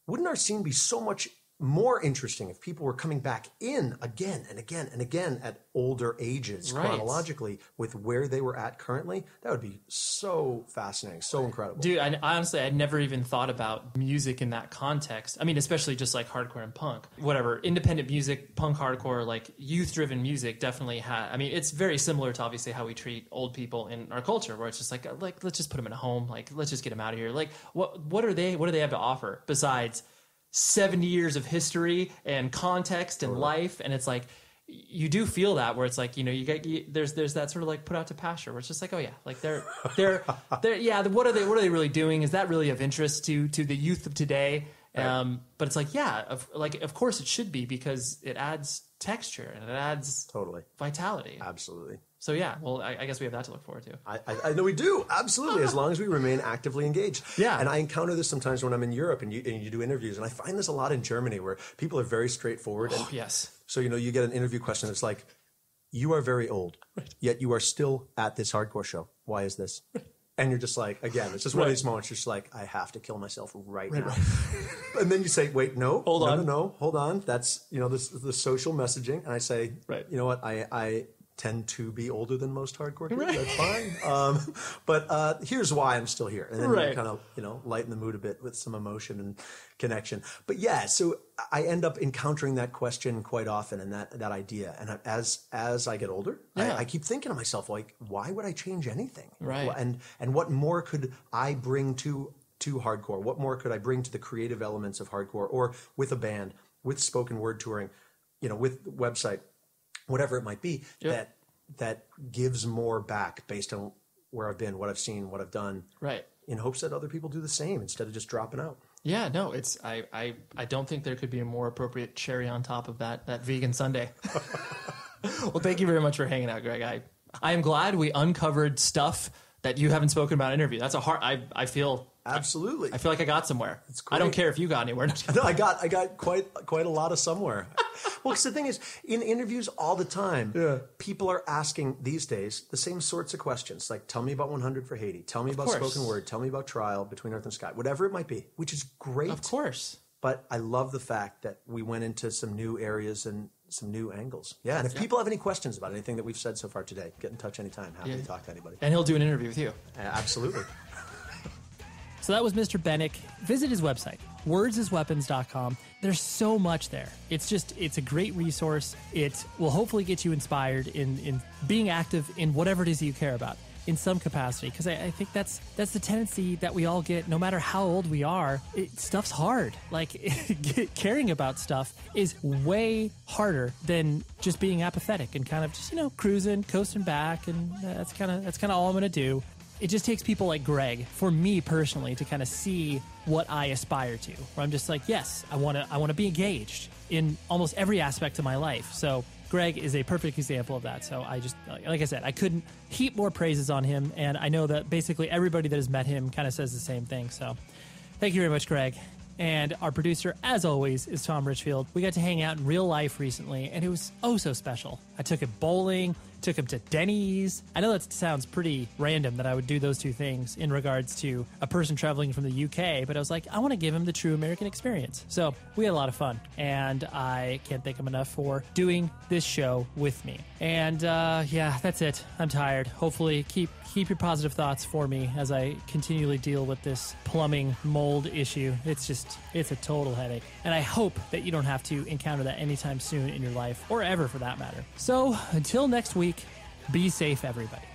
Wouldn't our scene be so much more interesting if people were coming back in again and again and again at older ages chronologically with where they were at currently? That would be so fascinating, so incredible. Dude, I honestly, I'd never even thought about music in that context. I mean, especially just like hardcore and punk. Whatever, independent music, punk, hardcore, like youth-driven music definitely I mean, it's very similar to obviously how we treat old people in our culture, where it's just like let's just put them in a home, like let's just get them out of here. Like what do they have to offer besides 70 years of history and context and life? And it's like, you do feel that, where it's like, you know, there's that sort of like put out to pasture, where it's just like, oh yeah, like they're yeah, what are they really doing? Is that really of interest to the youth of today? But it's like, yeah, of course it should be, because it adds texture and it adds vitality. Absolutely. So yeah, well, I guess we have that to look forward to. I know we do, absolutely, as long as we remain actively engaged. Yeah. And I encounter this sometimes when I'm in Europe and you do interviews, and I find this a lot in Germany, where people are very straightforward. Oh, yes. So, you know, you get an interview question that's like, you are very old, yet you are still at this hardcore show. Why is this? And you're just like, again, it's just one of these moments. You're just like, I have to kill myself right now. And then you say, wait, no, hold on. That's, you know, this the social messaging. And I say, you know what? I tend to be older than most hardcore kids. That's fine. But here's why I'm still here. And then you kind of, you know, lighten the mood a bit with some emotion and connection. But yeah, so I end up encountering that question quite often, and that idea. And as I get older, I keep thinking to myself, like, why would I change anything? Right. And what more could I bring to hardcore? What more could I bring to the creative elements of hardcore, or with a band, with spoken word touring, you know, with website, whatever it might be, that gives more back based on where I've been, what I've seen, what I've done, in hopes that other people do the same instead of just dropping out. Yeah, no, it's I don't think there could be a more appropriate cherry on top of that vegan sundae. Well, thank you very much for hanging out, Greg. I am glad we uncovered stuff that you haven't spoken about in interview. That's a hard. I feel absolutely. I feel like I got somewhere. It's great. I don't care if you got anywhere. No, I got quite a lot of somewhere. Well, because the thing is, in interviews all the time, people are asking these days the same sorts of questions. Like, tell me about 100 for Haiti. Tell me about spoken word. Tell me about Trial, Between Earth and Sky. Whatever it might be, which is great. Of course. But I love the fact that we went into some new areas and some new angles. Yeah, and if people have any questions about anything that we've said so far today, get in touch anytime. Happy to talk to anybody. And he'll do an interview with you. Absolutely. So that was Mr. Bennick. Visit his website, wordsisweapons.com. There's so much there. It's a great resource. It will hopefully get you inspired in being active in whatever it is you care about in some capacity. Because I think that's the tendency that we all get, no matter how old we are. Stuff's hard. Like, caring about stuff is way harder than just being apathetic and kind of just, you know, cruising, coasting back, and that's kind of all I'm going to do. It just takes people like Greg, for me personally, to kind of see what I aspire to. Where I'm just like, yes, I want to be engaged in almost every aspect of my life. So Greg is a perfect example of that. So I just, like I said, I couldn't heap more praises on him. And I know that basically everybody that has met him kind of says the same thing. So thank you very much, Greg. And our producer, as always, is Tom Richfield. We got to hang out in real life recently, and it was oh so special. I took him bowling, took him to Denny's. I know that sounds pretty random that I would do those two things in regards to a person traveling from the UK, but I was like, I want to give him the true American experience. So we had a lot of fun, and I can't thank him enough for doing this show with me. And yeah, that's it. I'm tired. Hopefully keep your positive thoughts for me as I continually deal with this plumbing mold issue. It's a total headache. And I hope that you don't have to encounter that anytime soon in your life, or ever for that matter. So until next week, be safe, everybody.